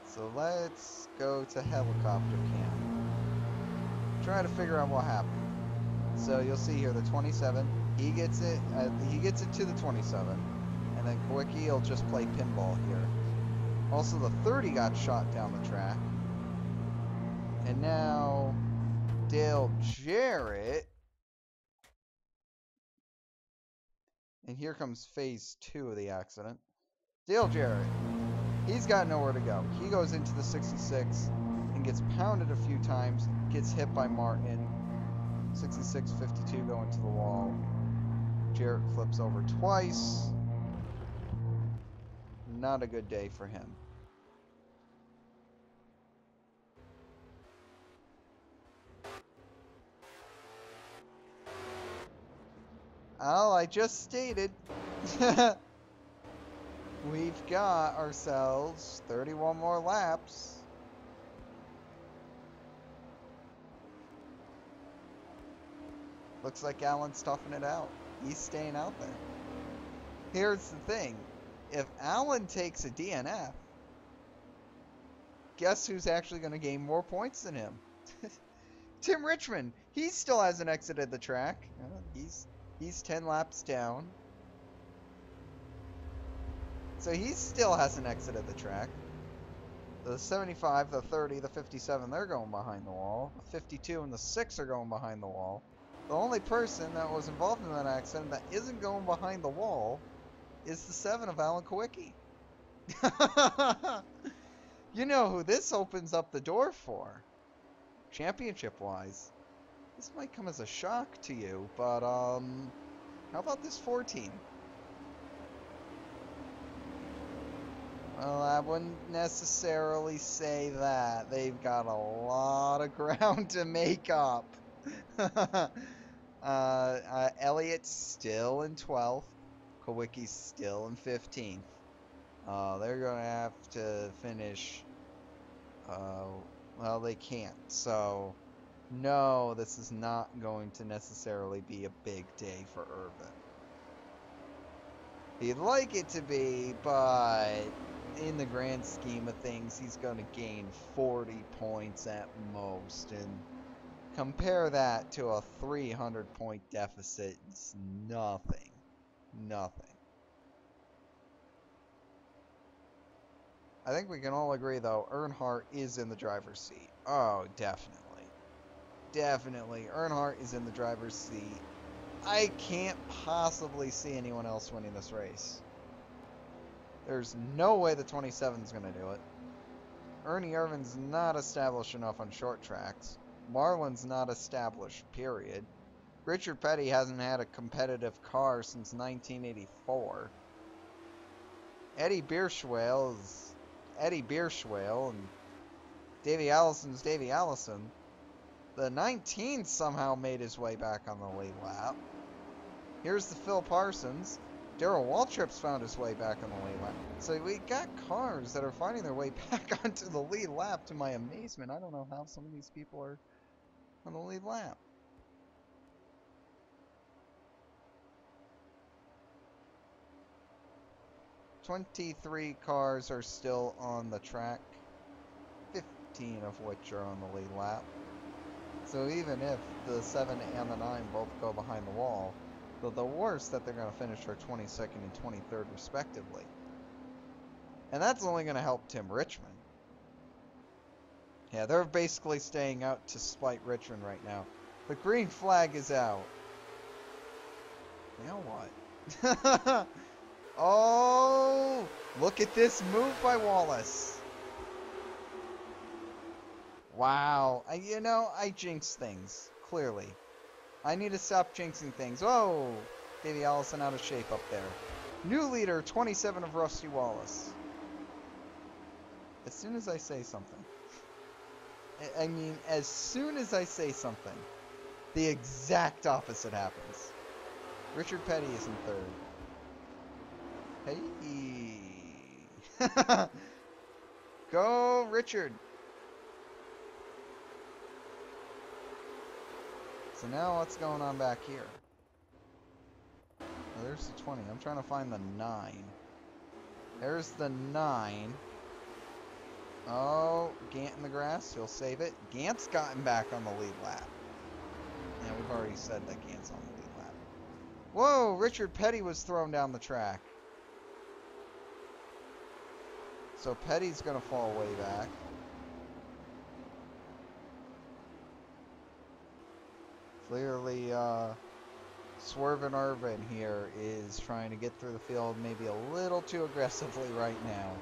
So let's go to helicopter cam. Try to figure out what happened. So you'll see here the 27. He gets it to the 27. And then Kulwicki will just play pinball here. Also, the 30 got shot down the track. And now Dale Jarrett. And here comes phase 2 of the accident. Dale Jarrett. He's got nowhere to go. He goes into the 66 and gets pounded a few times. Gets hit by Martin. 66-52 going to the wall. Jarrett flips over twice. Not a good day for him. Oh, I just stated. We've got ourselves 31 more laps. Looks like Alan's toughing it out. He's staying out there. Here's the thing. If Alan takes a DNF, guess who's actually going to gain more points than him? Tim Richmond. He still hasn't exited the track. He's 10 laps down. So he still hasn't exited the track. The 75, the 30, the 57, they're going behind the wall. The 52 and the 6 are going behind the wall. The only person that was involved in that accident that isn't going behind the wall is the 7 of Alan Kulwicki. You know who this opens up the door for, championship-wise. This might come as a shock to you, but how about this 14? Well, I wouldn't necessarily say that. They've got a lot of ground to make up. Elliott's still in 12th. Kulwicki's still in 15th. They're going to have to finish Well, they can't. So, no, this is not going to necessarily be a big day for Irvin. He'd like it to be, but in the grand scheme of things, he's going to gain 40 points at most. And compare that to a 300-point deficit. It's nothing. Nothing. I think we can all agree, though, Earnhardt is in the driver's seat. Oh, definitely. Definitely. Earnhardt is in the driver's seat. I can't possibly see anyone else winning this race. There's no way the 27 is going to do it. Ernie Irvin's not established enough on short tracks. Marlin's not established, period. Richard Petty hasn't had a competitive car since 1984. Eddie Bierschwale is Eddie Bierschwale, and Davey Allison's Davey Allison. The 19 somehow made his way back on the lead lap. Here's the Phil Parsons. Darrell Waltrip's found his way back on the lead lap. So we got cars that are finding their way back onto the lead lap, to my amazement. I don't know how some of these people are on the lead lap. "23 cars are still on the track, 15 of which are on the lead lap. So even if the 7 and the 9 both go behind the wall, the worst that they're going to finish are 22nd and 23rd respectively. And that's only going to help Tim Richmond. Yeah, they're basically staying out to spite Richmond right now. The green flag is out. Now what? Oh, look at this move by Wallace. Wow. I jinxed things, clearly. I need to stop jinxing things. Whoa! Davey Allison out of shape up there. New leader, 27 of Rusty Wallace. As soon as I say something. I mean, as soon as I say something, the exact opposite happens. Richard Petty is in third. Hey! Go, Richard! So now what's going on back here? Oh, there's the 20. I'm trying to find the 9. There's the 9. Oh, Gant in the grass. He'll save it. Gant's gotten back on the lead lap. Yeah, we've already said that Gant's on the lead lap. Whoa, Richard Petty was thrown down the track. So Petty's going to fall way back. Clearly, Swervin' Irvin here is trying to get through the field maybe a little too aggressively right now.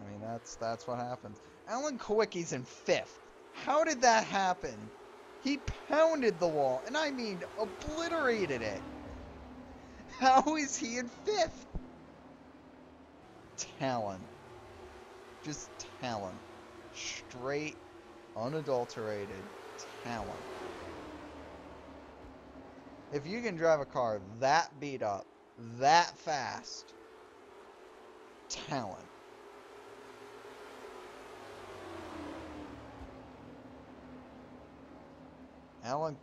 I mean, that's what happens. Alan Kulwicki's in 5th. How did that happen? He pounded the wall, and I mean obliterated it. How is he in 5th? Talent. Just talent. Straight, unadulterated talent. If you can drive a car that beat up, that fast, talent. Alan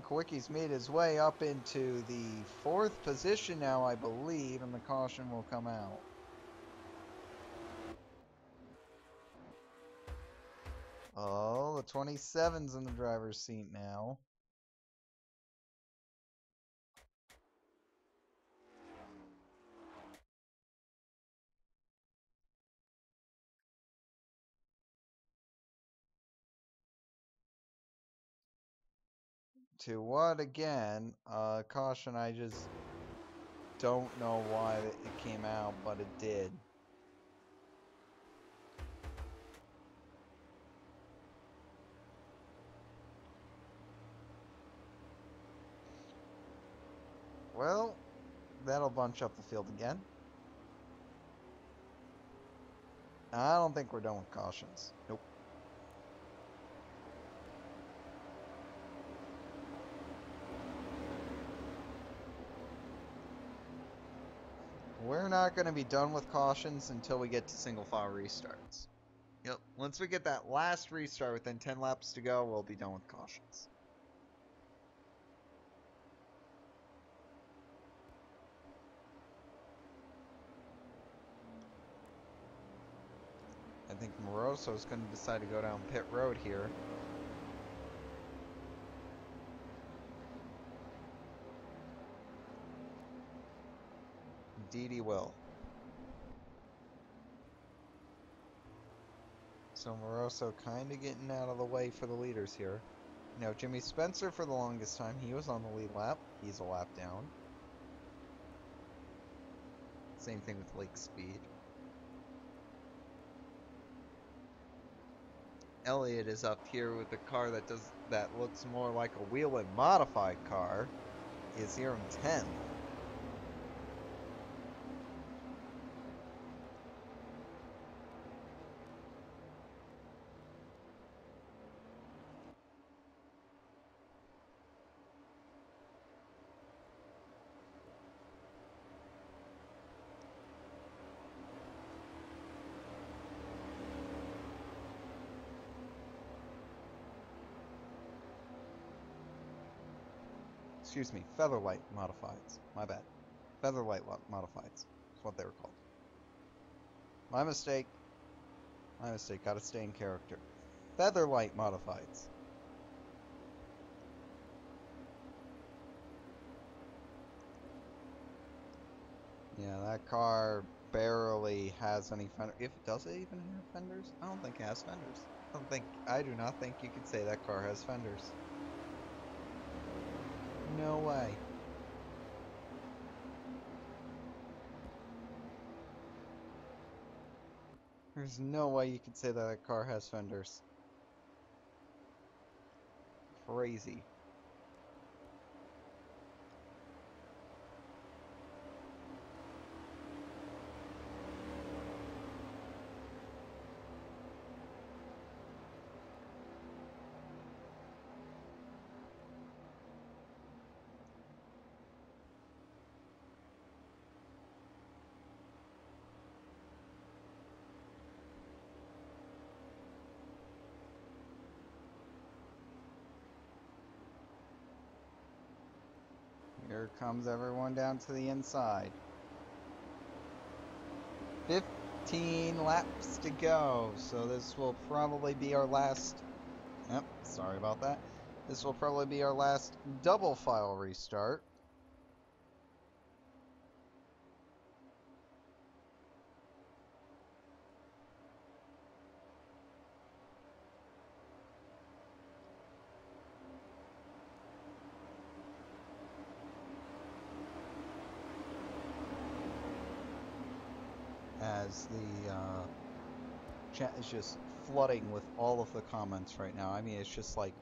Kulwicki's made his way up into the 4th position now, I believe, and the caution will come out. Oh, the 27's in the driver's seat now. To what again? Caution, I just don't know why it came out, but it did. Well, that'll bunch up the field again. I don't think we're done with cautions. Nope. We're not going to be done with cautions until we get to single file restarts. Yep. Once we get that last restart within 10 laps to go, we'll be done with cautions. I think Moroso's going to decide to go down pit road here. Indeed he will. So Moroso kind of getting out of the way for the leaders here. You know, Jimmy Spencer for the longest time, he was on the lead lap. He's a lap down. Same thing with Lake Speed. Elliott is up here with a car that looks more like a Whelen modified car. He is here in 10th. Excuse me, Featherlight Modifieds. My bad. Featherlight Modifieds. That's what they were called. My mistake. My mistake. Gotta stay in character. Featherlight Modifieds. Yeah, that car barely has any fenders. If it does it even have fenders? I don't think it has fenders. I do not think you could say that car has fenders. No way. There's no way you could say that that car has fenders. Crazy. Here comes everyone down to the inside. 15 laps to go, so this will probably be our last... Yep, sorry about that. This will probably be our last double file restart. As the chat is just flooding with all of the comments right now. I mean, it's just like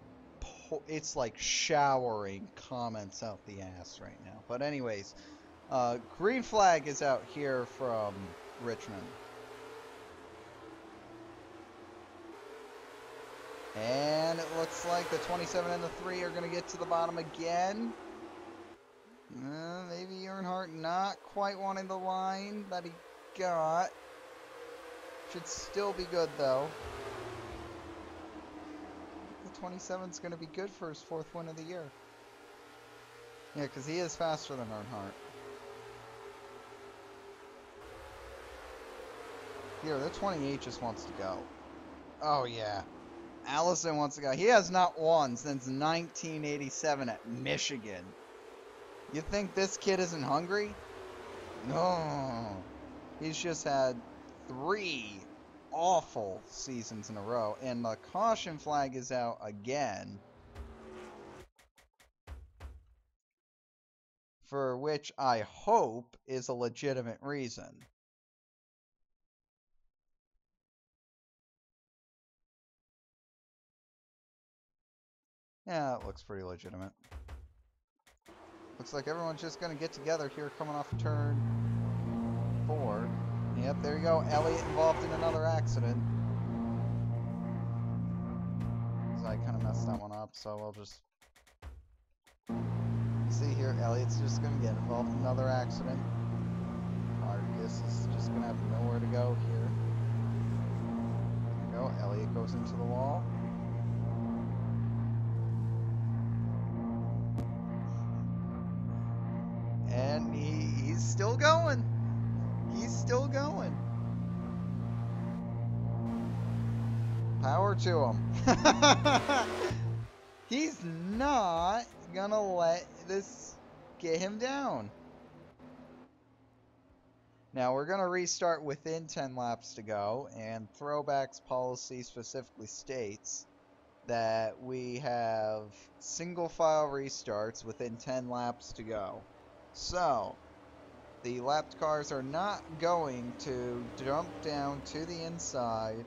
showering comments out the ass right now. But anyways, green flag is out here from Richmond. And it looks like the 27 and the 3 are going to get to the bottom again. Maybe Earnhardt not quite wanting the line that he got. Should still be good though. The 27's going to be good for his 4th win of the year. Yeah, because he is faster than Earnhardt. Here, the 28 just wants to go. Oh yeah. Allison wants to go. He has not won since 1987 at Michigan. You think this kid isn't hungry? No. He's just had 3 awful seasons in a row. And the caution flag is out again. For which I hope is a legitimate reason. Yeah, it looks pretty legitimate. Looks like everyone's just going to get together here coming off turn 4. Yep, there you go. Elliott involved in another accident. So I kind of messed that one up, so we'll just... See here, Elliott's just going to get involved in another accident. Marcus is just going to have nowhere to go here. go. Elliott goes into the wall. And he's still going. He's still going. Power to him. He's not gonna let this get him down. Now we're gonna restart within 10 laps to go, and Throwback's policy specifically states that we have single file restarts within 10 laps to go. So the lapped cars are not going to jump down to the inside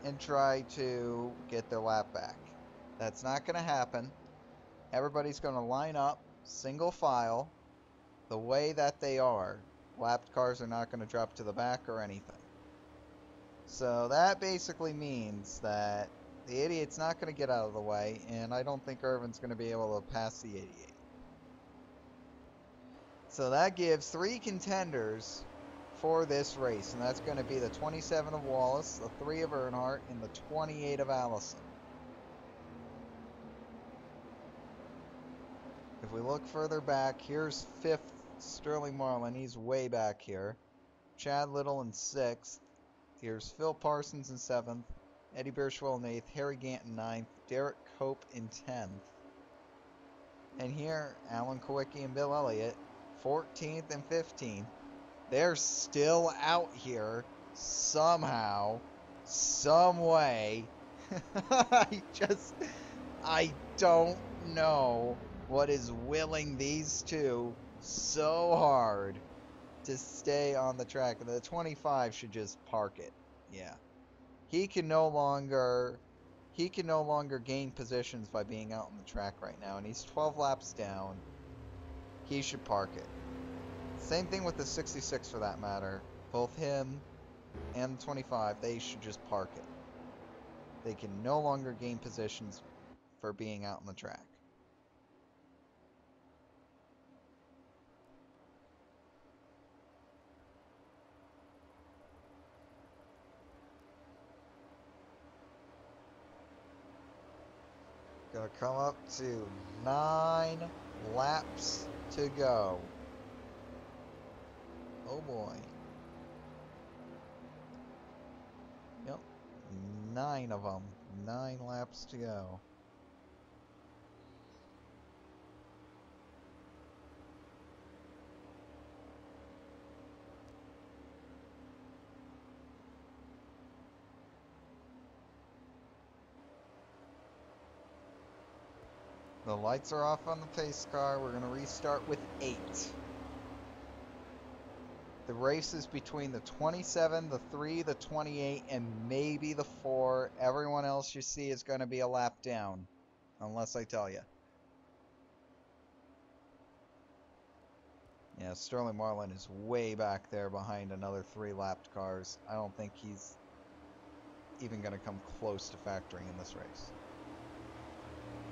and try to get their lap back. That's not going to happen. Everybody's going to line up, single file, the way that they are. Lapped cars are not going to drop to the back or anything. So that basically means that the Idiot's not going to get out of the way, and I don't think Irvin's going to be able to pass the 88. So that gives 3 contenders for this race, and that's going to be the 27 of Wallace, the 3 of Earnhardt, and the 28 of Allison. If we look further back, here's 5th Sterling Marlin. He's way back here. Chad Little in 6th. Here's Phil Parsons in 7th. Eddie Birchwell in 8th. Harry Gant in 9th. Derek Cope in 10th. And here, Alan Kulwicki and Bill Elliott, 14th and 15th. They're still out here somehow, some way. I don't know what is willing these two so hard to stay on the track. The 25 should just park it. Yeah. He can no longer gain positions by being out on the track right now, and he's 12 laps down. He should park it. Same thing with the 66 for that matter. Both him and the 25, they should just park it. They can no longer gain positions for being out on the track. Gonna come up to 9 laps to go. Oh boy. Yep. 9 of them. 9 laps to go. The lights are off on the pace car. We're going to restart with 8. The race is between the 27, the 3, the 28, and maybe the 4. Everyone else you see is going to be a lap down, unless I tell you. Yeah, Sterling Marlin is way back there behind another 3 lapped cars. I don't think he's even going to come close to factoring in this race.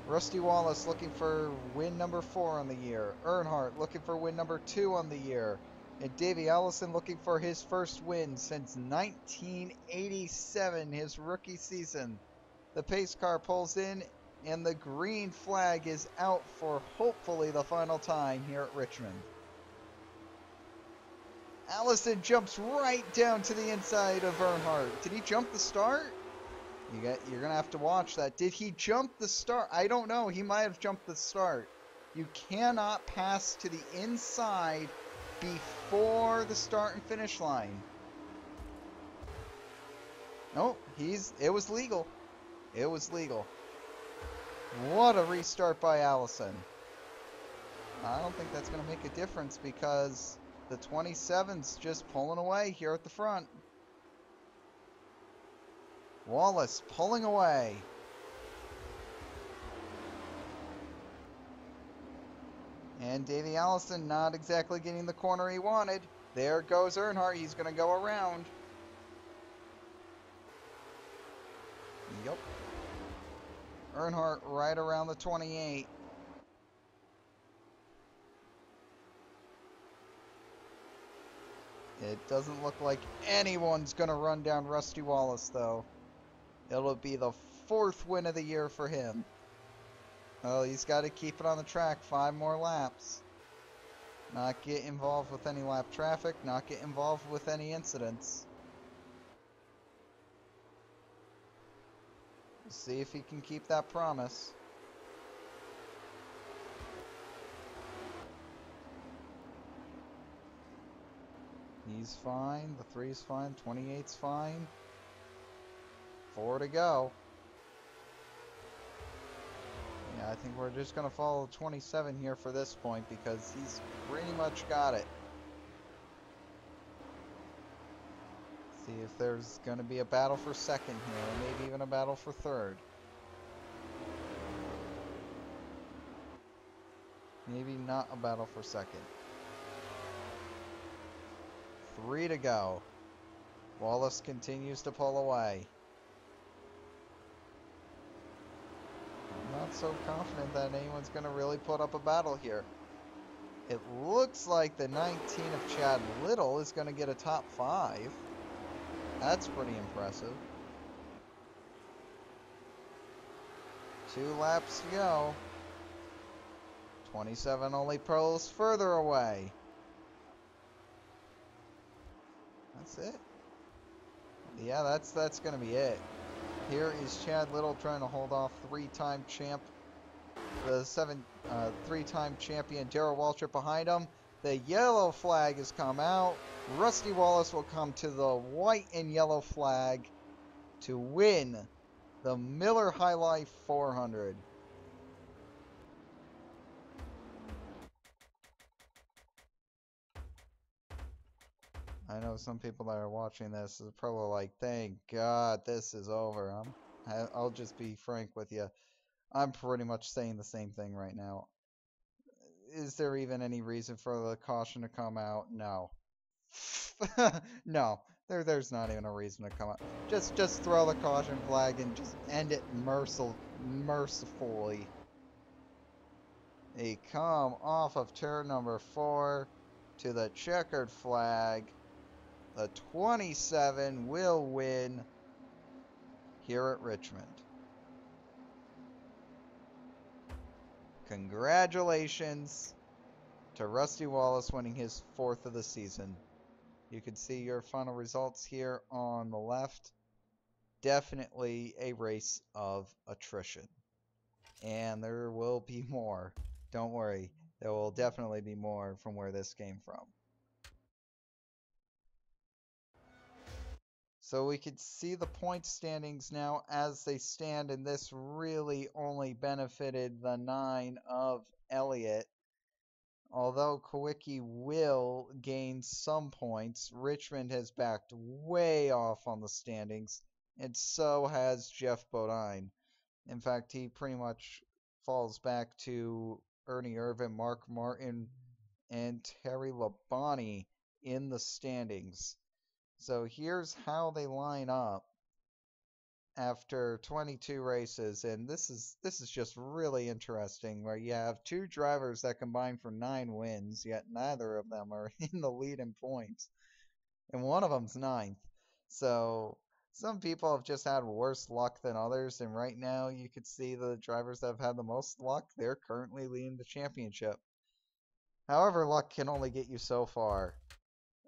Rusty Wallace looking for win number 4 on the year. Earnhardt looking for win number 2 on the year. And Davey Allison looking for his first win since 1987, his rookie season. The pace car pulls in, and the green flag is out for hopefully the final time here at Richmond. Allison jumps right down to the inside of Earnhardt. Did he jump the start? You're going to have to watch that. Did he jump the start? I don't know. He might have jumped the start. You cannot pass to the inside before the start and finish line. Nope, it was legal. It was legal. What a restart by Allison. I don't think that's going to make a difference because the 27's just pulling away here at the front. Wallace pulling away. And Davey Allison not exactly getting the corner he wanted. There goes Earnhardt. He's going to go around. Yep. Earnhardt right around the 28. It doesn't look like anyone's going to run down Rusty Wallace, though. It'll be the 4th win of the year for him. Well, he's got to keep it on the track 5 more laps. Not get involved with any lap traffic, not get involved with any incidents. We'll see if he can keep that promise. He's fine. The 3's fine. 28's fine. 4 to go. Yeah, I think we're just going to follow 27 here for this point because he's pretty much got it. See if there's going to be a battle for 2nd here, or maybe even a battle for 3rd. Maybe not a battle for 2nd. 3 to go. Wallace continues to pull away. I'm not so confident that anyone's going to really put up a battle here. It looks like the 19 of Chad Little is going to get a top 5. That's pretty impressive. 2 laps to go. 27 only pulls further away. That's it. Yeah, that's going to be it. Here is Chad Little trying to hold off 3-time champ, the 3-time champion Darrell Waltrip behind him. The yellow flag has come out. Rusty Wallace will come to the white and yellow flag to win the Miller High Life 400. I know some people that are watching this is probably like, thank God this is over. I'll just be frank with you. I'm pretty much saying the same thing right now. Is there even any reason for the caution to come out? No. No. There's not even a reason to come out. Just throw the caution flag and just end it mercifully. They come off of turn number 4 to the checkered flag. The 27 will win here at Richmond. Congratulations to Rusty Wallace winning his 4th of the season. You can see your final results here on the left. Definitely a race of attrition. And there will be more. Don't worry. There will definitely be more from where this came from. So we can see the point standings now as they stand, and this really only benefited the 9 of Elliott. Although Kulwicki will gain some points, Richmond has backed way off on the standings, and so has Jeff Bodine. In fact, he pretty much falls back to Ernie Irvin, Mark Martin, and Terry Labonte in the standings. So here's how they line up after 22 races, and this is just really interesting, where you have 2 drivers that combine for 9 wins, yet neither of them are in the lead in points, and one of them's 9th. So some people have just had worse luck than others, and right now you could see the drivers that have had the most luck, they're currently leading the championship. However, luck can only get you so far.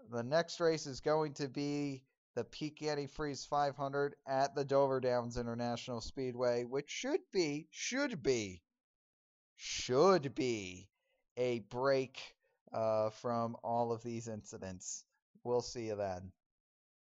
The next race is going to be the Peak Antifreeze 500 at the Dover Downs International Speedway, which should be a break from all of these incidents. We'll see you then.